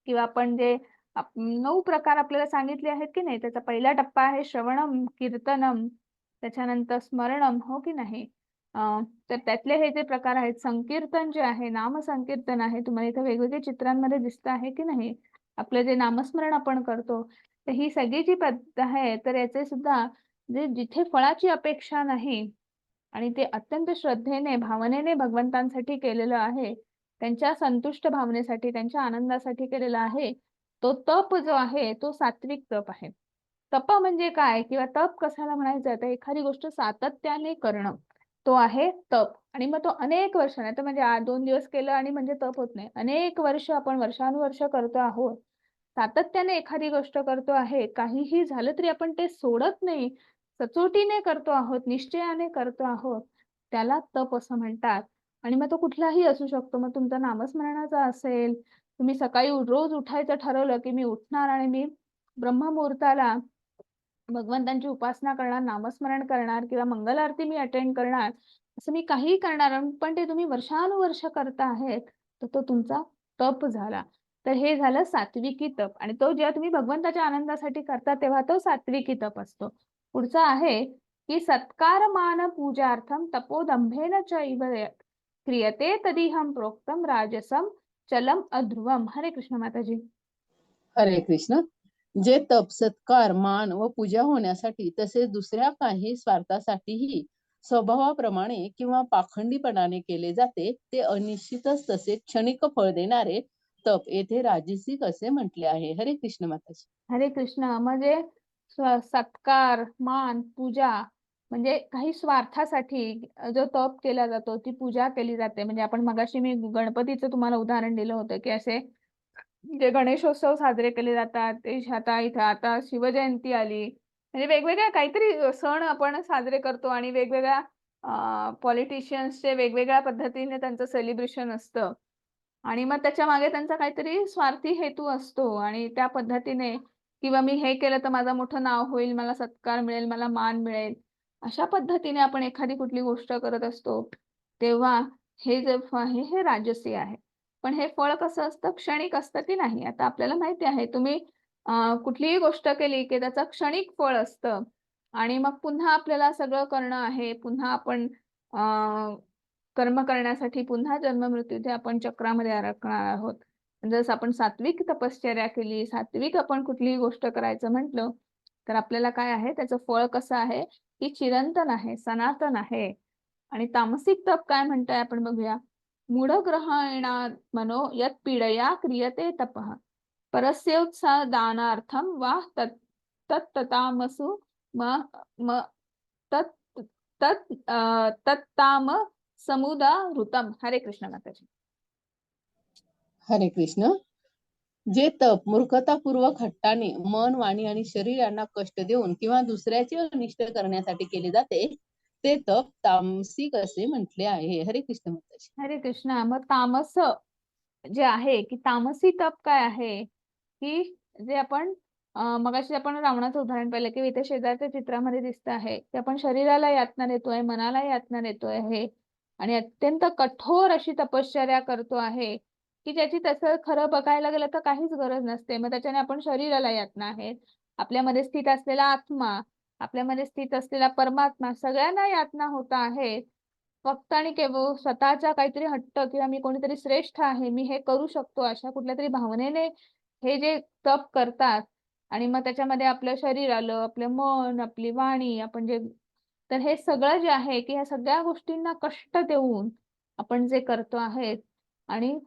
किंवा आपण जे 9 प्रकार आपल्याला सांगितले आहेत की नाही. त्याचा पहिला टप्पा आहे श्रवणम, कीर्तनम, त्याच्यानंतर स्मरणम, हो की नाही. तर त्यातले हे जे प्रकार आहेत, संकीर्तन जे आहे, नामसंकीर्तन आहे, तुम्हाला इथे वेगवेगळे चित्रांमध्ये दिसत आहे की नाही. आपलं जे नामस्मरण आपण करतो, तर ही सगळी जी पद्धत आहे, तर याचे सुद्धा जिथे फळाची अपेक्षा नाही आणि ते अत्यंत श्रद्धेने, भावनेने भगवंतांसाठी केलेलं आहे, त्यांच्या संतुष्ट भावनेसाठी, त्यांच्या आनंदासाठी केलेला आहे, तो तप जो आहे तो सात्विक तप आहे. तप म्हणजे काय किंवा तप कशाला म्हणायचं, तर एखादी गोष्ट सातत्याने करणं, तो आहे तप. आणि मग तो अनेक वर्ष, नाही तर म्हणजे 2 दिवस केलं आणि म्हणजे तप होत नाही. अनेक वर्ष आपण वर्षानुवर्ष करतो आहोत, सातत्याने एखादी गोष्ट करतो आहे, काहीही झालं तरी आपण ते सोडत नाही, सचोटीने करतो आहोत, निश्चयाने करतो आहोत, त्याला तप असं म्हणतात. आणि मग तो कुठलाही असू शकतो. मग तुमचा नामस्मरणाचा असेल, तुम्ही सकाळी रोज उठायचं ठरवलं की मी उठणार आणि मी ब्रह्ममुहूर्ताला भगवंतांची उपासना करणार, नामस्मरण करणार किंवा मंगल आरती मी अटेंड करणार, असं मी काहीही करणार, पण ते तुम्ही वर्षानुवर्ष करता आहेत, तर तो तुमचा तप झाला. तर हे झालं सात्विकी तप. आणि तो जेव्हा तुम्ही भगवंताच्या आनंदासाठी करता तेव्हा तो सात्विकी तप असतो. पुढचा आहे की सत्कार मान पूजार्थम तपोदंभेन चैव क्रियते तदिहं प्रोक्तम राजसम चलम अध्रुवम. हरे कृष्ण माताजी. हरे कृष्ण. जे तप, सत्कार, मान व पूजा होण्यासाठी तसेच दुसऱ्या काही स्वार्थासाठीही स्वभावाप्रमाणे किंवा पाखंडीपणाने केले जाते, ते अनिश्चितच तसे क्षणिक फळ देणारे तप येथे राजसिक असे म्हटले आहे. हरे कृष्ण माताजी. हरे कृष्ण. म्हणजे सत्कार, मान, पूजा म्हणजे काही स्वार्थासाठी जो तप केला जातो, ती पूजा केली जाते. म्हणजे आपण मगाशी मी गणपतीचं तुम्हाला उदाहरण दिलं होतं की असे जे गणेशोत्सव साजरे केले जातात, ते आता इथं आता शिवजयंती आली, म्हणजे वेगवेगळ्या काहीतरी सण आपण साजरे करतो आणि वेगवेगळ्या पॉलिटिशियन्सचे वेगवेगळ्या पद्धतीने त्यांचं सेलिब्रेशन असतं. आणि मग त्याच्या मागे त्यांचा काहीतरी स्वार्थी हेतू असतो आणि त्या पद्धतीने किंवा मी हे केलं तर माझं मोठं नाव होईल, मला सत्कार मिळेल, मला मान मिळेल, अशा पद्धतीने आपण एखादी कुठली गोष्ट करत असतो, तेव्हा हे जे आहे हे राजसी आहे. पण हे फळ कसं असतं, क्षणिक असतं की नाही. आता आपल्याला माहिती आहे, तुम्ही कुठलीही गोष्ट केली की त्याचं क्षणिक फळ असतं आणि मग पुन्हा आपल्याला सगळं करणं आहे, पुन्हा आपण कर्म करण्यासाठी पुन्हा जन्म-मृत्यूच्या आपण चक्रामध्ये अडकणार आहोत. जसं आपण सात्विक तपश्चर्या केली, सात्विक आपण कुठलीही गोष्ट करायचं म्हटलं, तर आपल्याला काय आहे, त्याचं फळ कसं आहे, की चिरंतन आहे, सनातन आहे. आणि तामसिक तप काय म्हणताय आपण बघूया. मूढग्रहाणात्मनो यत् पीडया क्रियते तपः परस्योत्साह दानार्थम वा तत्तामसु म म तत् तत्ताम समुदाहृतम. हरे कृष्ण माताजी. हरे कृष्ण. जे तप मूर्खतापूर्वक हट्टाने मन, वाणी आणि शरीर यांना कष्ट देऊन किंवा दुसऱ्याचे अनिष्ट करण्यासाठी केले जाते, ते तप तामसिक असे म्हटले आहे. हरे कृष्ण माताजी. हरे कृष्ण. मग तामस जे आहे की तामसी तप काय आहे, की जे आपण मगाशी आपण रावणाचं उदाहरण पाहिलं की इथे शेजारच्या चित्रामध्ये दिसत आहे की आपण शरीराला यातना देतोय, मनाला यातना देतोय आहे आणि अत्यंत कठोर अशी तपश्चर्या करतो आहे की ज्याची तसं खरं बघायला गेलं तर काहीच गरज नसते. मग त्याच्याने आपण शरीराला यातना आहेत, आपल्यामध्ये स्थित असलेला आत्मा, आपल्यामध्ये स्थित असलेला परमात्मा, सगळ्यांना यातना होत आहेत. फक्त आणि केवळ स्वतःचा काहीतरी हट्ट किंवा मी कोणीतरी श्रेष्ठ आहे, मी हे करू शकतो, अशा कुठल्या तरी भावनेने हे जे तप करतात आणि मग त्याच्यामध्ये आपलं शरीर आलं, आपलं मन, आपली वाणी, आपण जे, तर हे सगळं जे आहे की ह्या सगळ्या गोष्टींना कष्ट देऊन आपण जे करतो आहेत आणि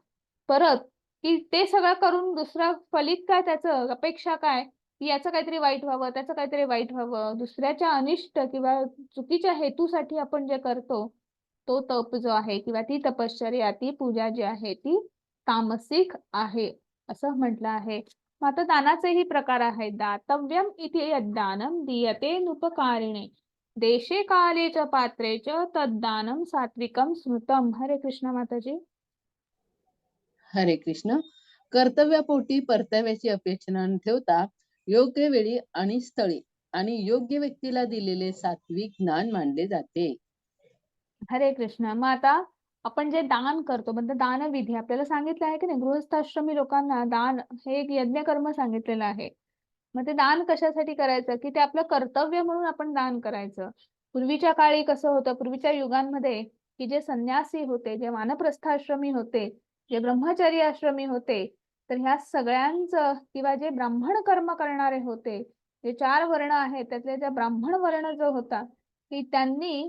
परत की ते सगळं करून दुसरं फलित काय, त्याचं अपेक्षा काय, की याचं काहीतरी वाईट व्हावं, त्याचं काहीतरी वाईट व्हावं, दुसऱ्याच्या अनिष्ट किंवा चुकीच्या हेतूसाठी आपण जे करतो, तो तप जो आहे किंवा ती तपश्चर्या, ती पूजा जी आहे ती तामसिक आहे असं म्हटलं आहे. मग आता दानाचेही प्रकार आहेत. दातव्यम इति यद्दानं दीयते नुपकारिणे देशे काले च पात्रे च तद्दानं सात्विकम स्मृतम. हरे कृष्ण माताजी. हरे कृष्ण. कर्तव्यापोटी परताव्याची अपेक्षा न ठेवता योग्य वेळी आणि स्थळी आणि योग्य व्यक्तीला दिलेले सात्विक ज्ञान मानले जाते. हरे कृष्ण. मग आता आपण जे दान करतो म्हणजे दानविधी आपल्याला सांगितलं आहे की नाही, गृहस्थाश्रमी लोकांना दान हे एक यज्ञकर्म सांगितलेलं आहे. मग ते दान कशासाठी करायचं, की ते आपलं कर्तव्य म्हणून आपण दान करायचं. पूर्वीच्या काळी कसं होतं, पूर्वीच्या युगांमध्ये की जे संन्यासी होते, जे वानप्रस्थाश्रमी होते, जे ब्रह्मचर्य आश्रमी होते, तर ह्या सगळ्यांचं किंवा जे ब्राह्मण कर्म करणारे होते, जे 4 वर्ण आहेत त्यातले जे ब्राह्मण वर्ण जो होता, की त्यांनी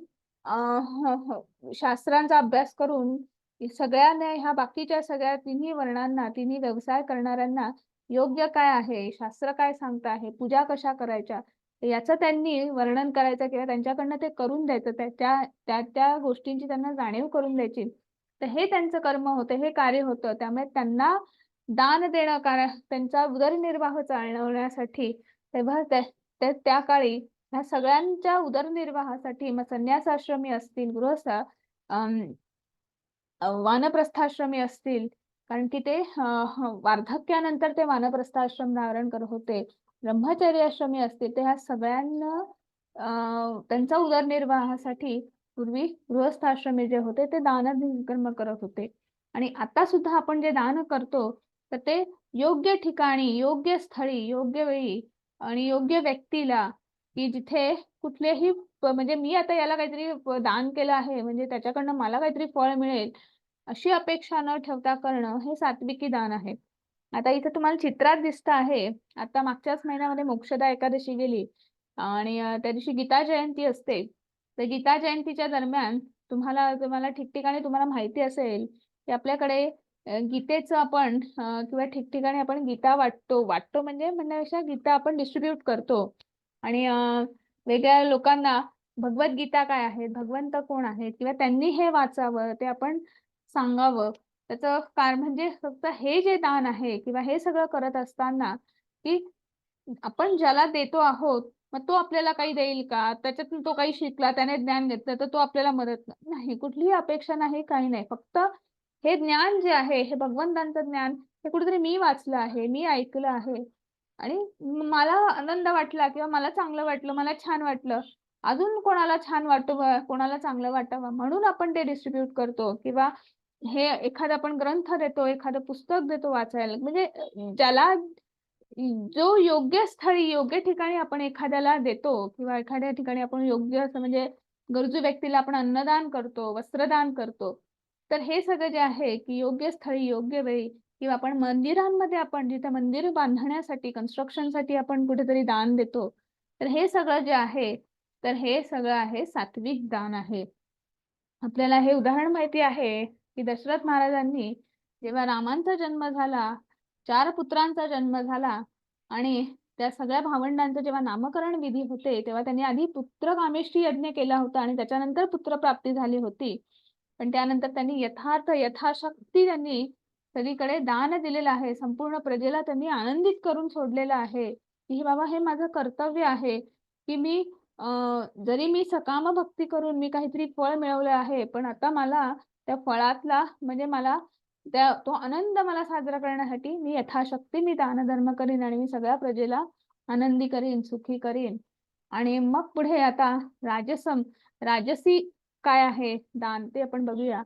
शास्त्रांचा अभ्यास करून सगळ्यांना ह्या बाकीच्या सगळ्या तिन्ही वर्णांना, तिन्ही व्यवसाय करणाऱ्यांना योग्य काय आहे, शास्त्र काय सांगत आहे, पूजा कशा करायच्या, याचं त्यांनी वर्णन करायचं किंवा त्यांच्याकडनं ते करून द्यायचं. त्या गोष्टींची त्यांना जाणीव करून द्यायची. तर हे त्यांचं कर्म होतं, हे कार्य होतं. त्यामुळे त्यांना दान देणं त्यांचा उदरनिर्वाह चालवण्यासाठी तेव्हा त्या काळी ह्या सगळ्यांच्या उदरनिर्वाहासाठी मग संन्यासाश्रमी असतील, वानप्रस्थाश्रमी असतील, कारण की ते वार्धक्यानंतर ते वानप्रस्थाश्रम धारण करत होते. ब्रह्मचर्य आश्रमी असतील, ते ह्या सगळ्यांना त्यांचा उदरनिर्वाहासाठी पूर्वी गृहस्थाश्रमी जे होते ते दान कर्म करत होते. आणि आता सुद्धा आपण जे दान करतो तर ते योग्य ठिकाणी, योग्य स्थळी, योग्य वेळी आणि योग्य व्यक्तीला, की जिथे कुठलेही म्हणजे मी आता याला काहीतरी दान केलं आहे म्हणजे त्याच्याकडनं मला काहीतरी फळ मिळेल अशी अपेक्षा न ठेवता करणं हे सात्विकी दान आहे. आता इथे तुम्हाला चित्रात दिसत आहे, आता मागच्याच महिन्यामध्ये मोक्षदा एकादशी गेली आणि त्या दिवशी गीता जयंती असते. तर गीता जयंतीच्या दरम्यान तुम्हाला ठिकठिकाणी तुम्हाला माहिती असेल की आपल्याकडे गीतेचं आपण किंवा ठिकठिकाणी आपण गीता वाटतो म्हणजे म्हणण्यापेक्षा गीता आपण डिस्ट्रीब्यूट करतो आणि वेगळ्या लोकांना भगवद्गीता काय आहे, भगवंत कोण आहेत किंवा त्यांनी हे वाचावं, ते आपण सांगावं. त्याचं कारण म्हणजे फक्त हे जे दान आहे किंवा हे सगळं करत असताना की आपण ज्याला देतो आहोत मग तो आपल्याला काही देईल का, त्याच्यातून तो काही शिकला, त्याने ज्ञान घेतलं तर तो आपल्याला मदत नाही, कुठलीही अपेक्षा नाही, काही नाही. फक्त हे ज्ञान जे आहे, हे भगवंतांचं ज्ञान, हे कुठेतरी मी वाचलं आहे, मी ऐकलं आहे आणि मला आनंद वाटला किंवा मला चांगलं वाटलं, मला छान वाटलं. अजून कोणाला छान वाटावं, कोणाला चांगलं वाटावं म्हणून आपण ते डिस्ट्रीब्यूट करतो किंवा हे एखादा आपण ग्रंथ देतो, एखादं पुस्तक देतो वाचायला. म्हणजे ज्याला जो योग्य स्थळी, योग्य ठिकाणी आपण एखाद्याला देतो किंवा एखाद्या ठिकाणी आपण योग्य असं म्हणजे गरजू व्यक्तीला आपण अन्नदान करतो, वस्त्रदान करतो. तर हे सगळं जे आहे की योग्य स्थळी, योग्य वेळी किंवा आपण मंदिरांमध्ये आपण जिथे मंदिर बांधण्यासाठी, कन्स्ट्रक्शनसाठी आपण कुठेतरी दान देतो. तर हे सगळं जे आहे, तर हे सगळं आहे सात्विक दान आहे. आपल्याला हे उदाहरण माहिती आहे की दशरथ महाराजांनी जेव्हा रामांचा जन्म झाला, 4 पुत्रांचा जन्म झाला आणि त्या सगळ्या भावंडांचं जेव्हा नामकरण विधी होते, तेव्हा त्यांनी आधी पुत्रकामेष्टी यज्ञ केला होता आणि त्याच्यानंतर पुत्रप्राप्ती झाली होती. पण त्यानंतर त्यांनी यथाशक्ती त्यांनी सगळीकडे दान दिलेलं आहे. संपूर्ण प्रजेला त्यांनी आनंदित करून सोडलेलं आहे, की बाबा हे माझं कर्तव्य आहे, की मी जरी मी सकाम भक्ती करून मी काहीतरी फळ मिळवलं आहे, पण आता मला त्या फळातला म्हणजे मला तो आनंद मला साजरा करण्यासाठी मी यथाशक्ती मी दानधर्म करीन आणि मी सगळ्या प्रजेला आनंदी करीन, सुखी करीन. आणि मग पुढे आता राजसी काय आहे दान ते आपण बघूया.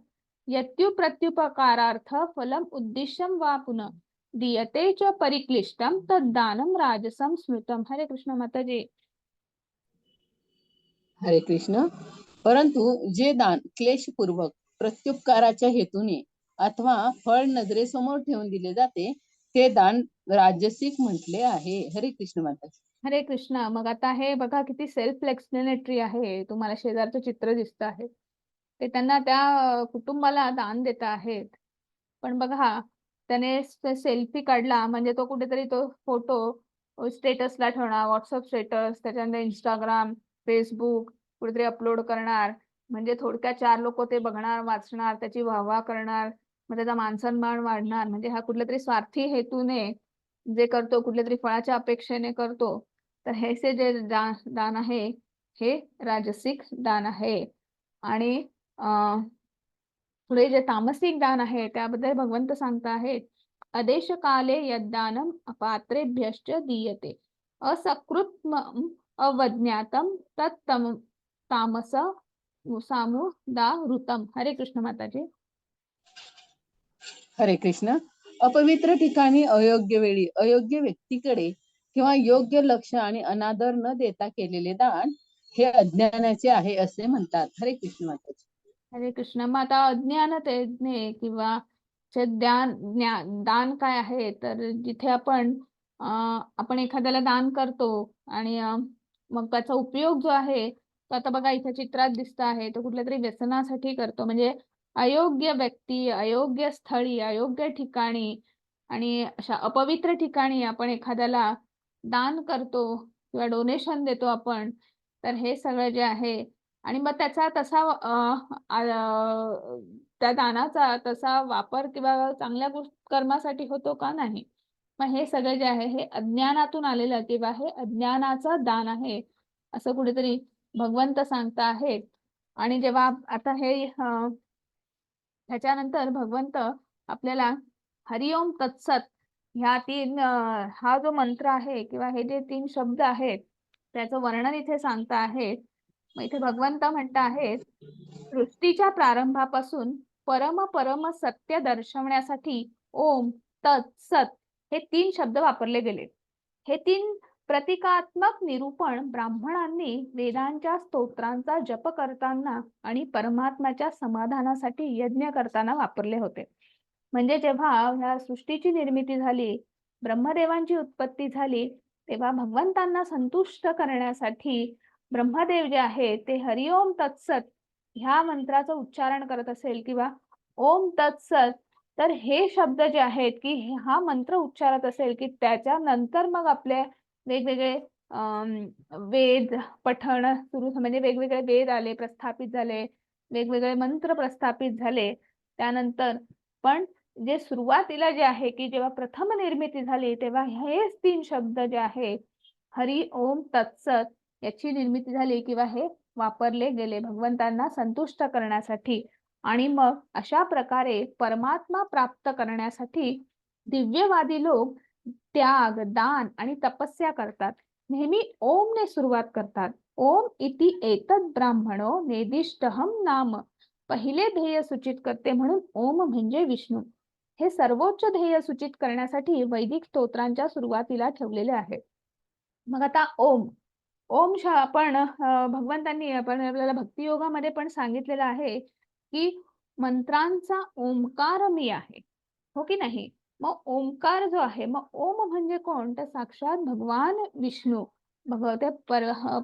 प्रत्युपकारार्थ फलम उद्दिश्यम वा पुनः दीयते च परिक्लिष्टम तद्दानम राजसम स्मृतम. हरे कृष्ण माताजी. हरे कृष्ण. परंतु जे दान क्लेशपूर्वक प्रत्युपकाराच्या हेतूने अथवा फळ नजरेसमोर ठेवून दिले जाते ते दान राजसिक म्हटले आहे. हरे कृष्ण माता. हरे कृष्ण. मग आता हे बघा किती सेल्फ एक्सप्लेनेटरी आहे. तुम्हाला शेजारचं चित्र दिसत आहे, ते त्यांना त्या कुटुंबाला दान देत आहेत. पण बघा त्याने सेल्फी काढला म्हणजे तो कुठेतरी तो फोटो स्टेटसला ठेवणार, व्हॉट्सअप स्टेटस, त्याच्यानंतर इंस्टाग्राम, फेसबुक कुठेतरी अपलोड करणार. म्हणजे थोडक्यात 4 लोक ते बघणार, वाचणार, त्याची वाहवा करणार, मग त्याचा मानसन्मान वाढणार. म्हणजे हा कुठल्या तरी स्वार्थी हेतूने जे करतो, कुठल्या तरी फळाच्या अपेक्षेने करतो. तर हे जे दान आहे हे राजसिक दान आहे. आणि पुढे जे तामसिक दान आहे त्याबद्दल भगवंत सांगत आहेत, अदेश काले यद्दानम अपात्रेभ्यश्च दीयते असकृत्म अवज्ञातम तत्तम तामस सामुदाहृतम. हरे कृष्ण माताजी. हरे कृष्ण. अपवित्र ठिकाणी, अयोग्य वेळी, अयोग्य व्यक्तीकडे किंवा योग्य लक्ष आणि अनादर न देता केलेले दान हे अज्ञानाचे आहे असे म्हणतात. हरे कृष्ण माताजी. हरे कृष्ण. मग आता अज्ञानतेने किंवा दान काय आहे, तर जिथे आपण एखाद्याला दान करतो आणि मग त्याचा उपयोग जो आहे तो आता बघा इथे चित्रात दिसत आहे, तो कुठल्या तरी व्यसनासाठी करतो. म्हणजे अयोग्य व्यक्ती, अयोग्य स्थळी, अयोग्य ठिकाणी आणि अशा अपवित्र ठिकाणी आपण एखाद्याला दान करतो किंवा डोनेशन देतो आपण, तर हे सगळं जे आहे आणि मग त्याचा तसा त्या दानाचा तसा वापर किंवा चांगल्या कर्मासाठी होतो का नाही. मग हे सगळं जे आहे हे अज्ञानातून आलेलं किंवा हे अज्ञानाचं दान आहे असं कुठेतरी भगवंत सांगता आहेत. आणि जेव्हा आता ह्याच्यानंतर भगवंत आपल्याला हरिओम तत्सत ह्या हा जो मंत्र आहे किंवा हे जे 3 शब्द आहेत त्याचं वर्णन इथे सांगता आहेत. मग इथे भगवंत म्हणत आहेत, सृष्टीच्या प्रारंभापासून परम परम सत्य दर्शवण्यासाठी ओम तत् सत हे 3 शब्द वापरले गेले. हे 3 प्रतिकात्मक निरूपण ब्राह्मणांनी वेदांच्या स्तोत्रांचा जप करताना आणि परमात्म्याच्या समाधानासाठी यज्ञ करताना वापरले होते. म्हणजे जेव्हा ह्या सृष्टीची निर्मिती झाली, ब्रह्मदेवांची उत्पत्ती झाली, तेव्हा भगवंतांना संतुष्ट करण्यासाठी ब्रह्मदेव जे आहे ते हरिओम तत्सत ह्या मंत्राचं उच्चारण करत असेल किंवा ओम तत्सत, तर हे शब्द जे आहेत की हा मंत्र उच्चारत असेल की त्याच्यानंतर मग आपले वेगवेगळे वेद पठण सुरू, म्हणजे वेगवेगळे वेद आले, प्रस्थापित झाले, वेगवेगळे मंत्र प्रस्थापित झाले. त्यानंतर पण जे सुरुवातीला जे आहे की जेव्हा प्रथम निर्मिती झाली तेव्हा हेच 3 शब्द जे आहे हरि ओम तत्सत याची निर्मिती झाली किंवा हे वापरले गेले भगवंतांना संतुष्ट करण्यासाठी. आणि मग अशा प्रकारे परमात्मा प्राप्त करण्यासाठी दिव्यवादी लोक त्याग, दान आणि तपस्या करतात. नेहमी ओमने सुरुवात करतात. ओम इति एतत् ब्राह्मणो नेदिष्टहम नाम. पहिले ध्येय सूचित करते म्हणून ओम म्हणजे विष्णू हे सर्वोच्च ध्येय सूचित करण्यासाठी वैदिक स्तोत्रांच्या सुरुवातीला ठेवलेले आहे. मग आता ओम आपण भगवंतांनी आपल्याला भक्ती योगामध्ये पण सांगितलेलं आहे की मंत्रांचा ओंकार मी आहे, हो की नाही. मग ओंकार जो आहे, मग ओम म्हणजे कोण, तर साक्षात भगवान विष्णू, भगवते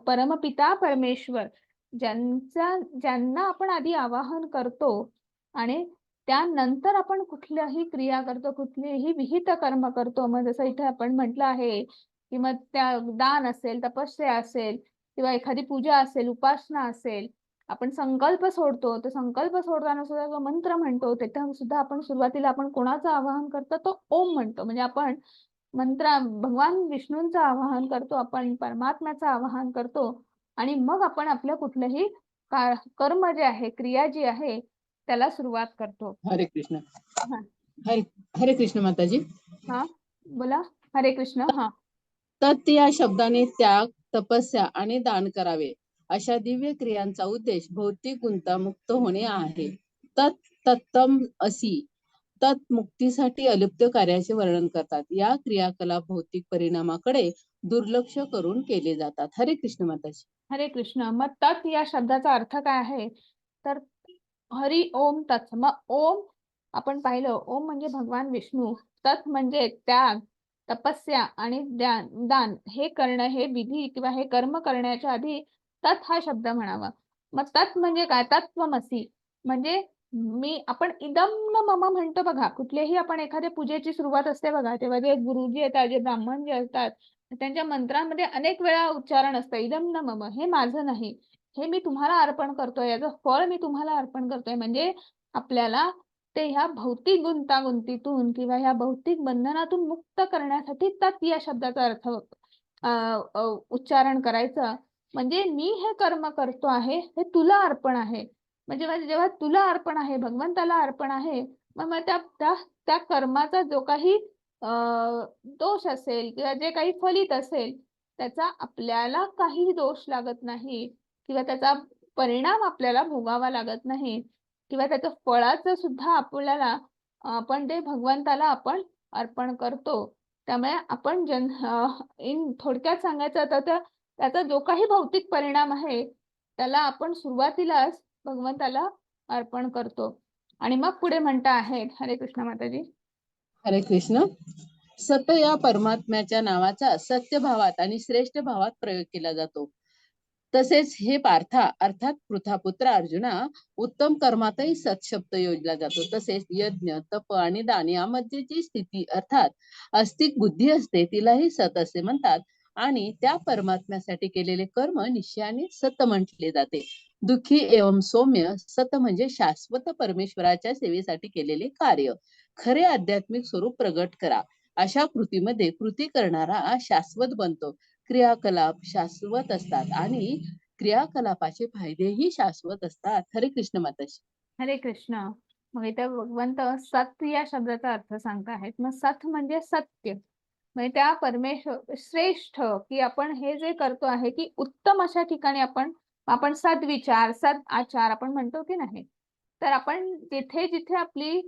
परमपिता परमेश्वर, ज्यांना आपण आधी आवाहन करतो आणि त्यानंतर आपण कुठल्याही क्रिया करतो, कुठलेही विहित कर्म करतो. मग जसं इथे आपण म्हटलं आहे की मग त्या दान असेल, तपस्या असेल किंवा एखादी पूजा असेल, उपासना असेल, आपण संकल्प सोडतो, तर संकल्प सोडताना सुद्धा मंत्र म्हणतो, त्याच्या सुद्धा आपण सुरुवातीला आपण कोणाचं आवाहन करतो, तो ओम म्हणतो. म्हणजे आपण भगवान विष्णूंचं आवाहन करतो, आपण परमात्म्याचं आवाहन करतो आणि मग आपण आपलं कुठलंही कर्म जे आहे, क्रिया जी आहे त्याला सुरुवात करतो. हरे कृष्ण. हा हरे हरे कृष्ण माताजी. हा बोला. हरे कृष्ण. हा तत् या शब्दाने त्याग, तपस्या आणि दान करावे अशा दिव्य क्रियांचा उद्देश भौतिक गुंतामुक्त होणे आहे. तत्तम असी तत् मुक्तीसाठी अलिप्त कार्याचे वर्णन करतात. या क्रियाकलाप भौतिक परिणामाकडे दुर्लक्ष करून केले जातात. हरे कृष्ण माताजी. हरे कृष्ण. मग तत् या शब्दाचा अर्थ काय आहे, तर हरि ओम तत्. मग ओम आपण पाहिलं, ओम म्हणजे भगवान विष्णू, तत् म्हणजे त्याग, तपस्या आणि दान हे करणं, हे विधी किंवा हे कर्म करण्याच्या आधी तत् हा शब्द म्हणावा. मग तत् म्हणजे काय, तत्वमसी म्हणजे आपण इदम न मम म्हणतो बघा, कुठलेही आपण एखाद्या पूजेची सुरुवात असते बघा, तेव्हा जे गुरुजी येतात, जे ब्राह्मण जे असतात, त्यांच्या मंत्रांमध्ये अनेक वेळा उच्चारण असतं, इदम न मम, हे माझं नाही, हे मी तुम्हाला अर्पण करतोय, याचं फळ मी तुम्हाला अर्पण करतोय. म्हणजे आपल्याला ते ह्या भौतिक गुंतागुंतीतून किंवा ह्या भौतिक बंधनातून मुक्त करण्यासाठी तत् या शब्दाचा अर्थ उच्चारण करायचं. म्हणजे मी हे कर्म करतो आहे, हे तुला अर्पण आहे. म्हणजे जेव्हा तुला अर्पण आहे, भगवंताला अर्पण आहे, मग त्या कर्माचा जो काही दोष असेल किंवा जे काही फलित असेल त्याचा आपल्याला काही दोष लागत नाही किंवा त्याचा परिणाम आपल्याला भोगावा लागत नाही किंवा त्याच्या फळाचं सुद्धा आपल्याला आपण ते भगवंताला आपण अर्पण करतो. त्यामुळे आपण थोडक्यात सांगायचं तर त्याचा जो काही भौतिक परिणाम आहे त्याला आपण सुरुवातीलाच भगवंताला अर्पण करतो. आणि मग पुढे म्हणता आहेत, हरे कृष्ण माताजी. हरे कृष्ण. सत या परमात्म्याच्या नावाचा सत्य भावात आणि श्रेष्ठ भावात प्रयोग केला जातो. तसेच हे पार्था अर्थात पृथापुत्र अर्जुना, उत्तम कर्मातही सत शब्द योजला जातो. तसेच यज्ञ, तप आणि दान यामध्ये जी स्थिती अर्थात अस्तिक बुद्धी असते तिलाही सत असे म्हणतात. आणि त्या परमात्म्यासाठी केलेले कर्म निश्चयाने सत म्हटले जाते. दुःखी एवं सौम्य सत म्हणजे शाश्वत परमेश्वराच्या सेवेसाठी केलेले कार्य. खरे आध्यात्मिक स्वरूप प्रगट करा. अशा कृतीमध्ये कृती करणारा शाश्वत बनतो. क्रियाकलाप शाश्वत असतात आणि क्रियाकलापाचे फायदेही शाश्वत असतात. हरे कृष्ण माताजी. हरे कृष्ण. मग इथे भगवंत सत या शब्दाचा अर्थ सांगत आहेत. मग सत म्हणजे सत्य, म्हणजे त्या परमेश्वर श्रेष्ठ, की आपण हे जे करतो आहे की उत्तम अशा ठिकाणी आपण सद्विचार सद आचार आपण म्हणतो की नाही, तर आपण जिथे जिथे आपली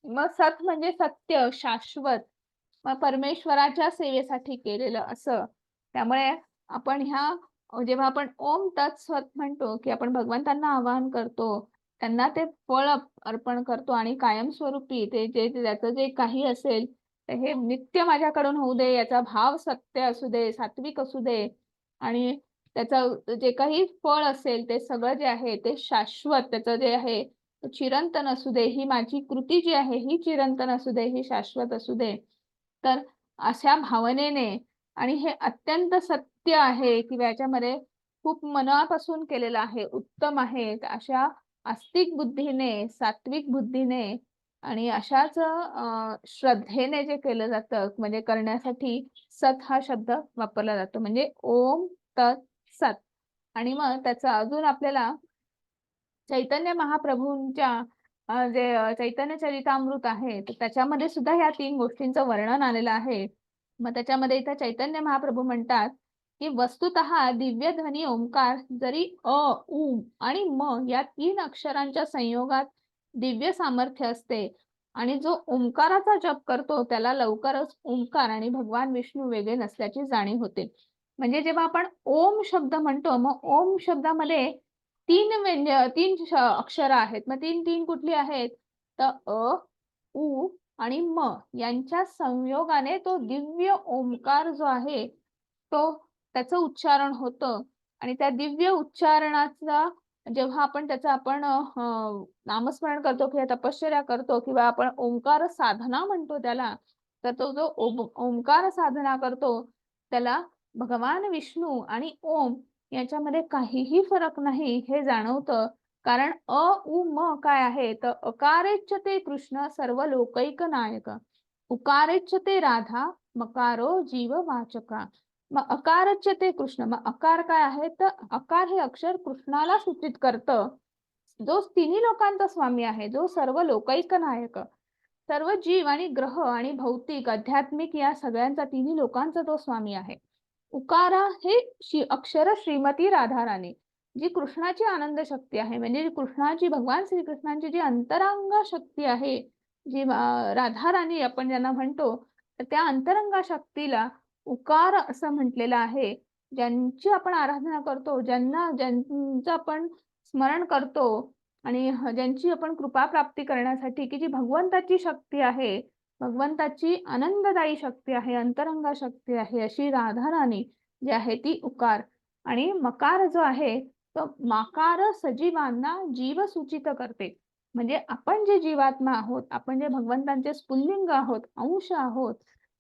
मग सत म्हणजे सत्य शाश्वत, मग परमेश्वराच्या सेवेसाठी केलेलं असं. त्यामुळे आपण जेव्हा आपण ओम तत्सत म्हणतो की आपण भगवंतांना आवाहन करतो, त्यांना ते फळ अर्पण करतो आणि कायमस्वरूपी ते त्याचं जे काही असेल हे नित्य माझ्याकडून होऊ दे, याचा भाव सत्य असू दे, सात्विक असू दे, आणि त्याचं जे काही फळ असेल ते सगळं जे आहे ते शाश्वत, त्याचं जे आहे चिरंतन असू दे, ही माझी कृती जी आहे ही चिरंतन असू दे, ही शाश्वत असू दे. तर अशा भावनेने, आणि हे अत्यंत सत्य आहे किंवा याच्यामध्ये खूप मनापासून केलेलं आहे, उत्तम आहे, अशा आस्तिक बुद्धीने, सात्विक बुद्धीने आणि अशाच श्रद्धेने जे केलं जातं, म्हणजे करण्यासाठी सत हा शब्द वापरला जातो. म्हणजे ओम तत् सत. आणि मग त्याचं अजून आपल्याला चैतन्य महाप्रभूंच्या जे चैतन्य चरितामृत आहे तर त्याच्यामध्ये सुद्धा ह्या 3 गोष्टींचं वर्णन आलेलं आहे. मग त्याच्यामध्ये इथं चैतन्य महाप्रभू म्हणतात की वस्तुतः दिव्य ध्वनी ओंकार जरी अ, उ आणि म या 3 अक्षरांच्या संयोगात दिव्य सामर्थ्य असते, आणि जो ओंकाराचा जप करतो त्याला लवकरच ओंकार आणि भगवान विष्णू वेगळे नसल्याची जाणीव होते. म्हणजे जेव्हा आपण ओम शब्द म्हणतो, मग ओम शब्दामध्ये 3 अक्षर आहेत. मग 3 कुठली आहेत? तर अ, उ आणि म यांच्या संयोगाने तो दिव्य ओंकार जो आहे तो त्याचं उच्चारण होतं. आणि त्या दिव्य उच्चारणाचा जेव्हा आपण नामस्मरण करतो किंवा तपश्चर्या करतो किंवा आपण ओंकार साधना म्हणतो त्याला, तर तो जो ओंकार साधना करतो त्याला भगवान विष्णू आणि ओम याच्यामध्ये काहीही फरक नाही हे जाणवतं. कारण अ उ म काय आहे तर अकारेच्यते कृष्ण सर्व लोकैक नायक, उकारेच्यते राधा, मकारो जीव वाचका. मग अकारच्यते कृष्ण, मग अकार काय आहे तर अकार हे अक्षर कृष्णाला सूचित करतं, जो तिन्ही लोकांचा स्वामी आहे, जो सर्व लोकैक नायक, सर्व जीव आणि ग्रह आणि भौतिक आध्यात्मिक या सगळ्यांचा तिन्ही लोकांचा तो स्वामी आहे. उकारा हे अक्षर श्रीमती राधाराणी, जी कृष्णाची आनंद शक्ती आहे, म्हणजे कृष्णाची भगवान श्रीकृष्णांची जी अंतरंग शक्ती आहे, जी राधाराणी आपण ज्यांना म्हणतो, तर त्या अंतरंग शक्तीला उकार असं म्हटलेलं आहे. ज्यांची आपण आराधना करतो, ज्यांचं आपण स्मरण करतो आणि ज्यांची आपण कृपा प्राप्ती करण्यासाठी की जी भगवंताची शक्ती आहे, भगवंताची आनंददायी शक्ती आहे, अंतरंग शक्ती आहे, अशी राधाराणी जी आहे ती उकार. आणि मकार जो आहे तो माकार सजीवांना जीव सूचित करते. म्हणजे आपण जे जीवात्मा आहोत, आपण जे भगवंतांचे स्पुल्लिंग आहोत, अंश आहोत,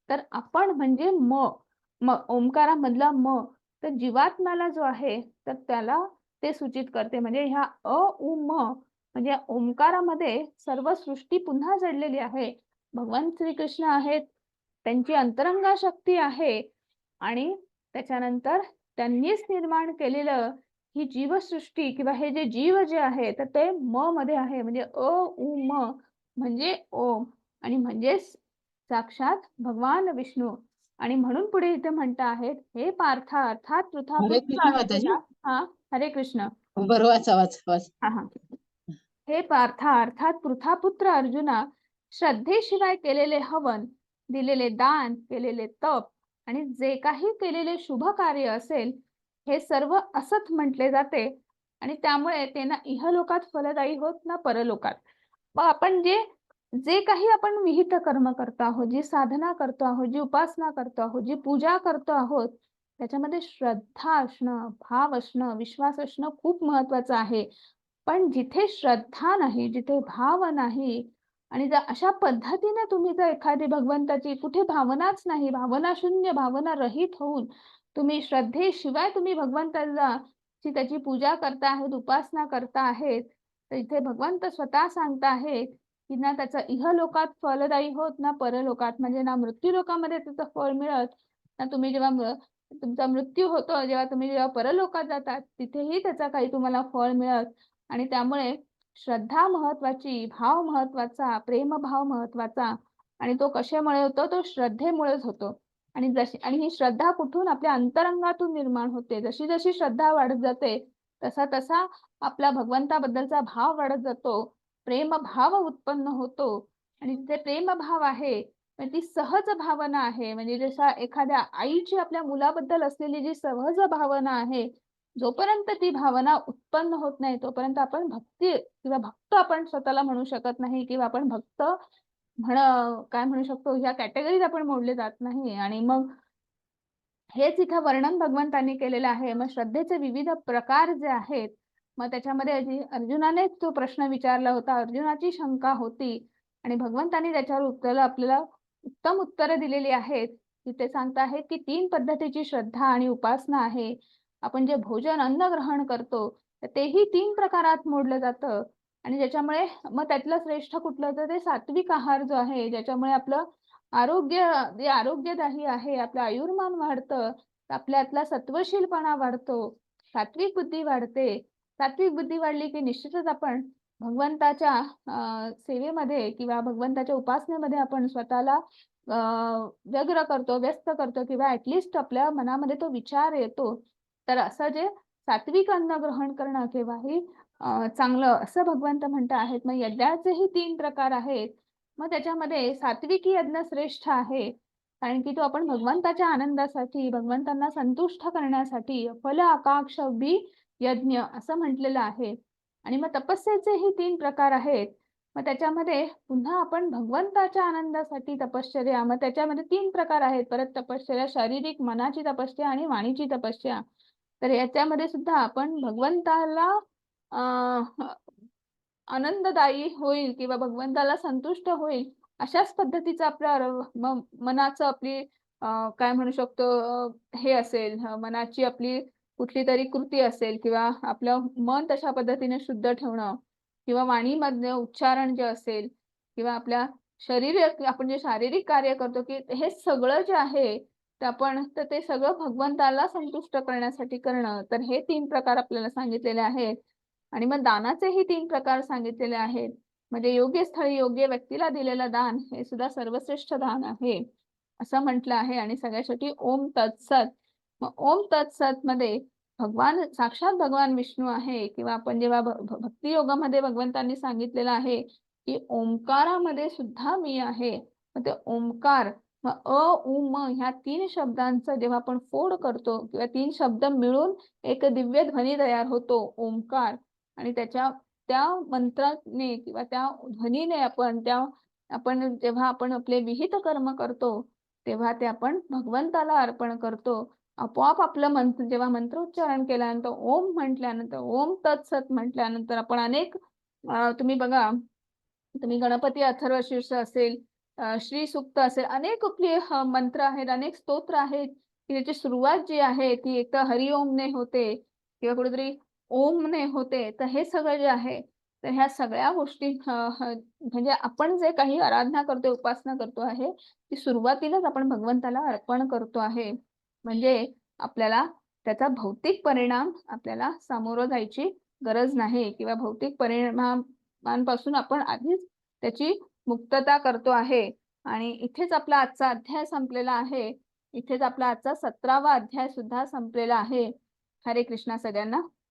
तर आपण म्हणजे ओंकारामधला म, तर जीवात्म्याला जो आहे तर त्याला ते सूचित करते. म्हणजे ह्या अ उ म म्हणजे ओंकारामध्ये सर्व सृष्टी पुन्हा जडलेली आहे. भगवान श्रीकृष्ण आहेत, त्यांची अंतरंग शक्ती आहे, आणि त्याच्यानंतर त्यांनीच निर्माण केलेलं ही जीवसृष्टी किंवा हे जे जीव जे आहे तर ते म मध्ये आहे. म्हणजे अ उ म म्हणजे ओम, आणि म्हणजेच साक्षात भगवान विष्णू. आणि म्हणून पुढे इथे म्हणता आहेत, हे पार्था अर्थात हरे कृष्ण माताजी. हा, हरे कृष्ण. बरोबर वाच. हा हा. हे पार्था अर्थात पृथापुत्र अर्जुना, श्रद्धेशिवाय केलेले हवन, दिलेले दान, केलेले तप आणि जे काही केलेले शुभ कार्य असेल, हे सर्व असत म्हटले जाते आणि त्यामुळे ते ना इहलोकात फलदायी होत ना परलोकात. मग आपण जे जे काही आपण विहित कर्म करतो आहोत, जी साधना करतो आहोत, जी उपासना करतो आहोत, जी पूजा करतो आहोत, त्याच्यामध्ये श्रद्धा असणं, भाव असणं, विश्वास असणं खूप महत्वाचं आहे. पण जिथे श्रद्धा नाही, जिथे भाव नाही आणि जर अशा पद्धतीने तुम्ही जर एखादी भगवंताची कुठे भावनाच नाही, भावना शून्य, भावना रहित होऊन तुम्ही श्रद्धेशिवाय तुम्ही भगवंताला ची त्याची पूजा करता आहेत, उपासना करता आहेत, तर इथे भगवंत स्वतः सांगता आहेत, की ना त्याचं इहलोकात फलदायी होत, ना परलोकात म्हणजे ना मृत्यूलोकामध्ये त्याचं फळ मिळत, ना तुम्ही जेव्हा तुमचा मृत्यू होतो, जेव्हा परलोकात जातात, तिथेही त्याचा काही तुम्हाला फळ मिळत आणि त्यामुळे श्रद्धा महत्वाची, भाव महत्वाचा, प्रेमभाव महत्वाचा आणि तो कशामुळे होतो? तो श्रद्धेमुळेच होतो. आणि ही श्रद्धा कुठून? आपल्या अंतरंगातून निर्माण होते. जशी जशी श्रद्धा वाढत जाते, तसा तसा आपला भगवंताबद्दलचा भाव वाढत जातो. प्रेमभाव उत्पन्न होतो आणि जे प्रेमभाव आहे, ती सहज भावना आहे. म्हणजे जशा एखाद्या आईची आपल्या मुलाबद्दल असलेली जी सहज भावना आहे, जोपर्यंत ती भावना उत्पन्न होत नाही, तोपर्यंत आपण भक्ती किंवा भक्त आपण स्वतःला म्हणू शकत नाही किंवा आपण भक्त म्हण काय म्हणू शकतो, ह्या कॅटेगरीत आपण मोडले जात नाही. आणि मग हेच इथं वर्णन भगवंतांनी केलेलं आहे. मग श्रद्धेचे विविध प्रकार जे आहेत, मग त्याच्यामध्ये अर्जुनाने तो प्रश्न विचारला होता, अर्जुनाची शंका होती आणि भगवंतांनी त्याच्यावर आपल्याला उत्तम उत्तरं दिलेली आहेत. तिथे सांगता आहेत, की 3 पद्धतीची श्रद्धा आणि उपासना आहे. आपण जे भोजन, अन्न ग्रहण करतो, तर तेही 3 प्रकारात मोडलं जातं आणि ज्याच्यामुळे मग त्यातलं श्रेष्ठ कुठलं? तर ते सात्विक आहार जो आहे, ज्याच्यामुळे आपलं आरोग्य जे आरोग्यदायी आहे, आपलं आयुर्मान वाढतं, आपल्यातला सत्वशीलपणा वाढतो, सात्विक बुद्धी वाढते. सात्विक बुद्धी वाढली की निश्चितच आपण भगवंताच्या सेवेमध्ये किंवा भगवंताच्या उपासनेमध्ये आपण स्वतःला व्यग्र करतो, व्यस्त करतो किंवा ॲटलीस्ट आपल्या मनामध्ये तो विचार येतो. तर असं जे सात्विक अन्न ग्रहण करणं केव्हाही चांगलं असं भगवंत म्हणत आहेत. मग यज्ञाचेही 3 प्रकार आहेत. मग त्याच्यामध्ये सात्विकी यज्ञ श्रेष्ठ आहे. कारण की तो आपण भगवंताच्या आनंदासाठी, भगवंतांना संतुष्ट करण्यासाठी फल आकांक्षी यज्ञ असं म्हटलेलं आहे. आणि मग तपस्येचेही 3 प्रकार आहेत. मग त्याच्यामध्ये पुन्हा आपण भगवंताच्या आनंदासाठी तपश्चर्या, मग त्याच्यामध्ये 3 प्रकार आहेत. परत तपश्चर्या शारीरिक, मनाची तपस्या आणि वाणीची तपस्या. तर याच्यामध्ये सुद्धा आपण भगवंताला आनंददायी होईल किंवा भगवंताला संतुष्ट होईल अशाच पद्धतीचं आपल्या मनाचं आपली काय म्हणू शकतो हे असेल, मनाची आपली कुठली तरी कृती असेल किंवा आपलं मन तशा पद्धतीने शुद्ध ठेवणं किंवा वाणीमधले उच्चारण जे असेल किंवा आपल्या आपण जे शारीरिक कार्य करतो की हे सगळं जे आहे तर ते सगळं भगवंताला संतुष्ट करण्यासाठी करणं. तर हे 3 प्रकार आपल्याला सांगितलेले आहेत. आणि मग दानाचेही 3 प्रकार सांगितलेले आहेत. म्हणजे योग्य स्थळी योग्य व्यक्तीला दिलेलं दान हे सुद्धा सर्वश्रेष्ठ दान आहे, असं म्हटलं आहे. आणि सगळ्यासाठी ओम तत्सत. मग ओम तत्सत मध्ये साक्षात भगवान विष्णू आहे किंवा आपण जेव्हा भक्ती योगामध्ये भगवंतांनी सांगितलेलं आहे, की ओंकारामध्ये सुद्धा मी आहे. मग ते ओंकार मग उम ह्या 3 शब्दांचं जेव्हा आपण फोड करतो किंवा 3 शब्द मिळून एक दिव्य ध्वनी तयार होतो ओंकार. आणि त्या मंत्राने किंवा त्या ध्वनीने आपण जेव्हा आपण आपले विहित कर्म करतो, तेव्हा ते आपण भगवंताला अर्पण करतो. आपोआप आपलं मंत्र जेव्हा मंत्रोच्चारण केल्यानंतर ओम म्हटल्यानंतर ओम तत्सत म्हटल्यानंतर आपण अनेक तुम्ही बघा, तुम्ही गणपती अथर्वशीर्ष असेल, श्री सूक्त असेल, अनेक कुठली मंत्र आहेत, अनेक स्तोत्र आहेत, की त्याची सुरुवात जी आहे ती एक तर हरिओमने होते किंवा कुठेतरी ओमने होते. तर हे सगळं जे आहे, तर ह्या सगळ्या गोष्टी म्हणजे आपण जे काही आराधना करतो, उपासना करतो आहे, ती सुरुवातीलाच आपण भगवंताला अर्पण करतो आहे. म्हणजे आपल्याला त्याचा भौतिक परिणाम आपल्याला सामोरं जायची गरज नाही किंवा भौतिक परिणामांपासून आपण आधीच त्याची मुक्तता करतो आहे. आणि इथेच आपला आजचा अध्याय संपलेला आहे. इथेच आपला आजचा 17वा अध्याय सुद्धा संपलेला आहे. हरे कृष्णा सगळ्यांना.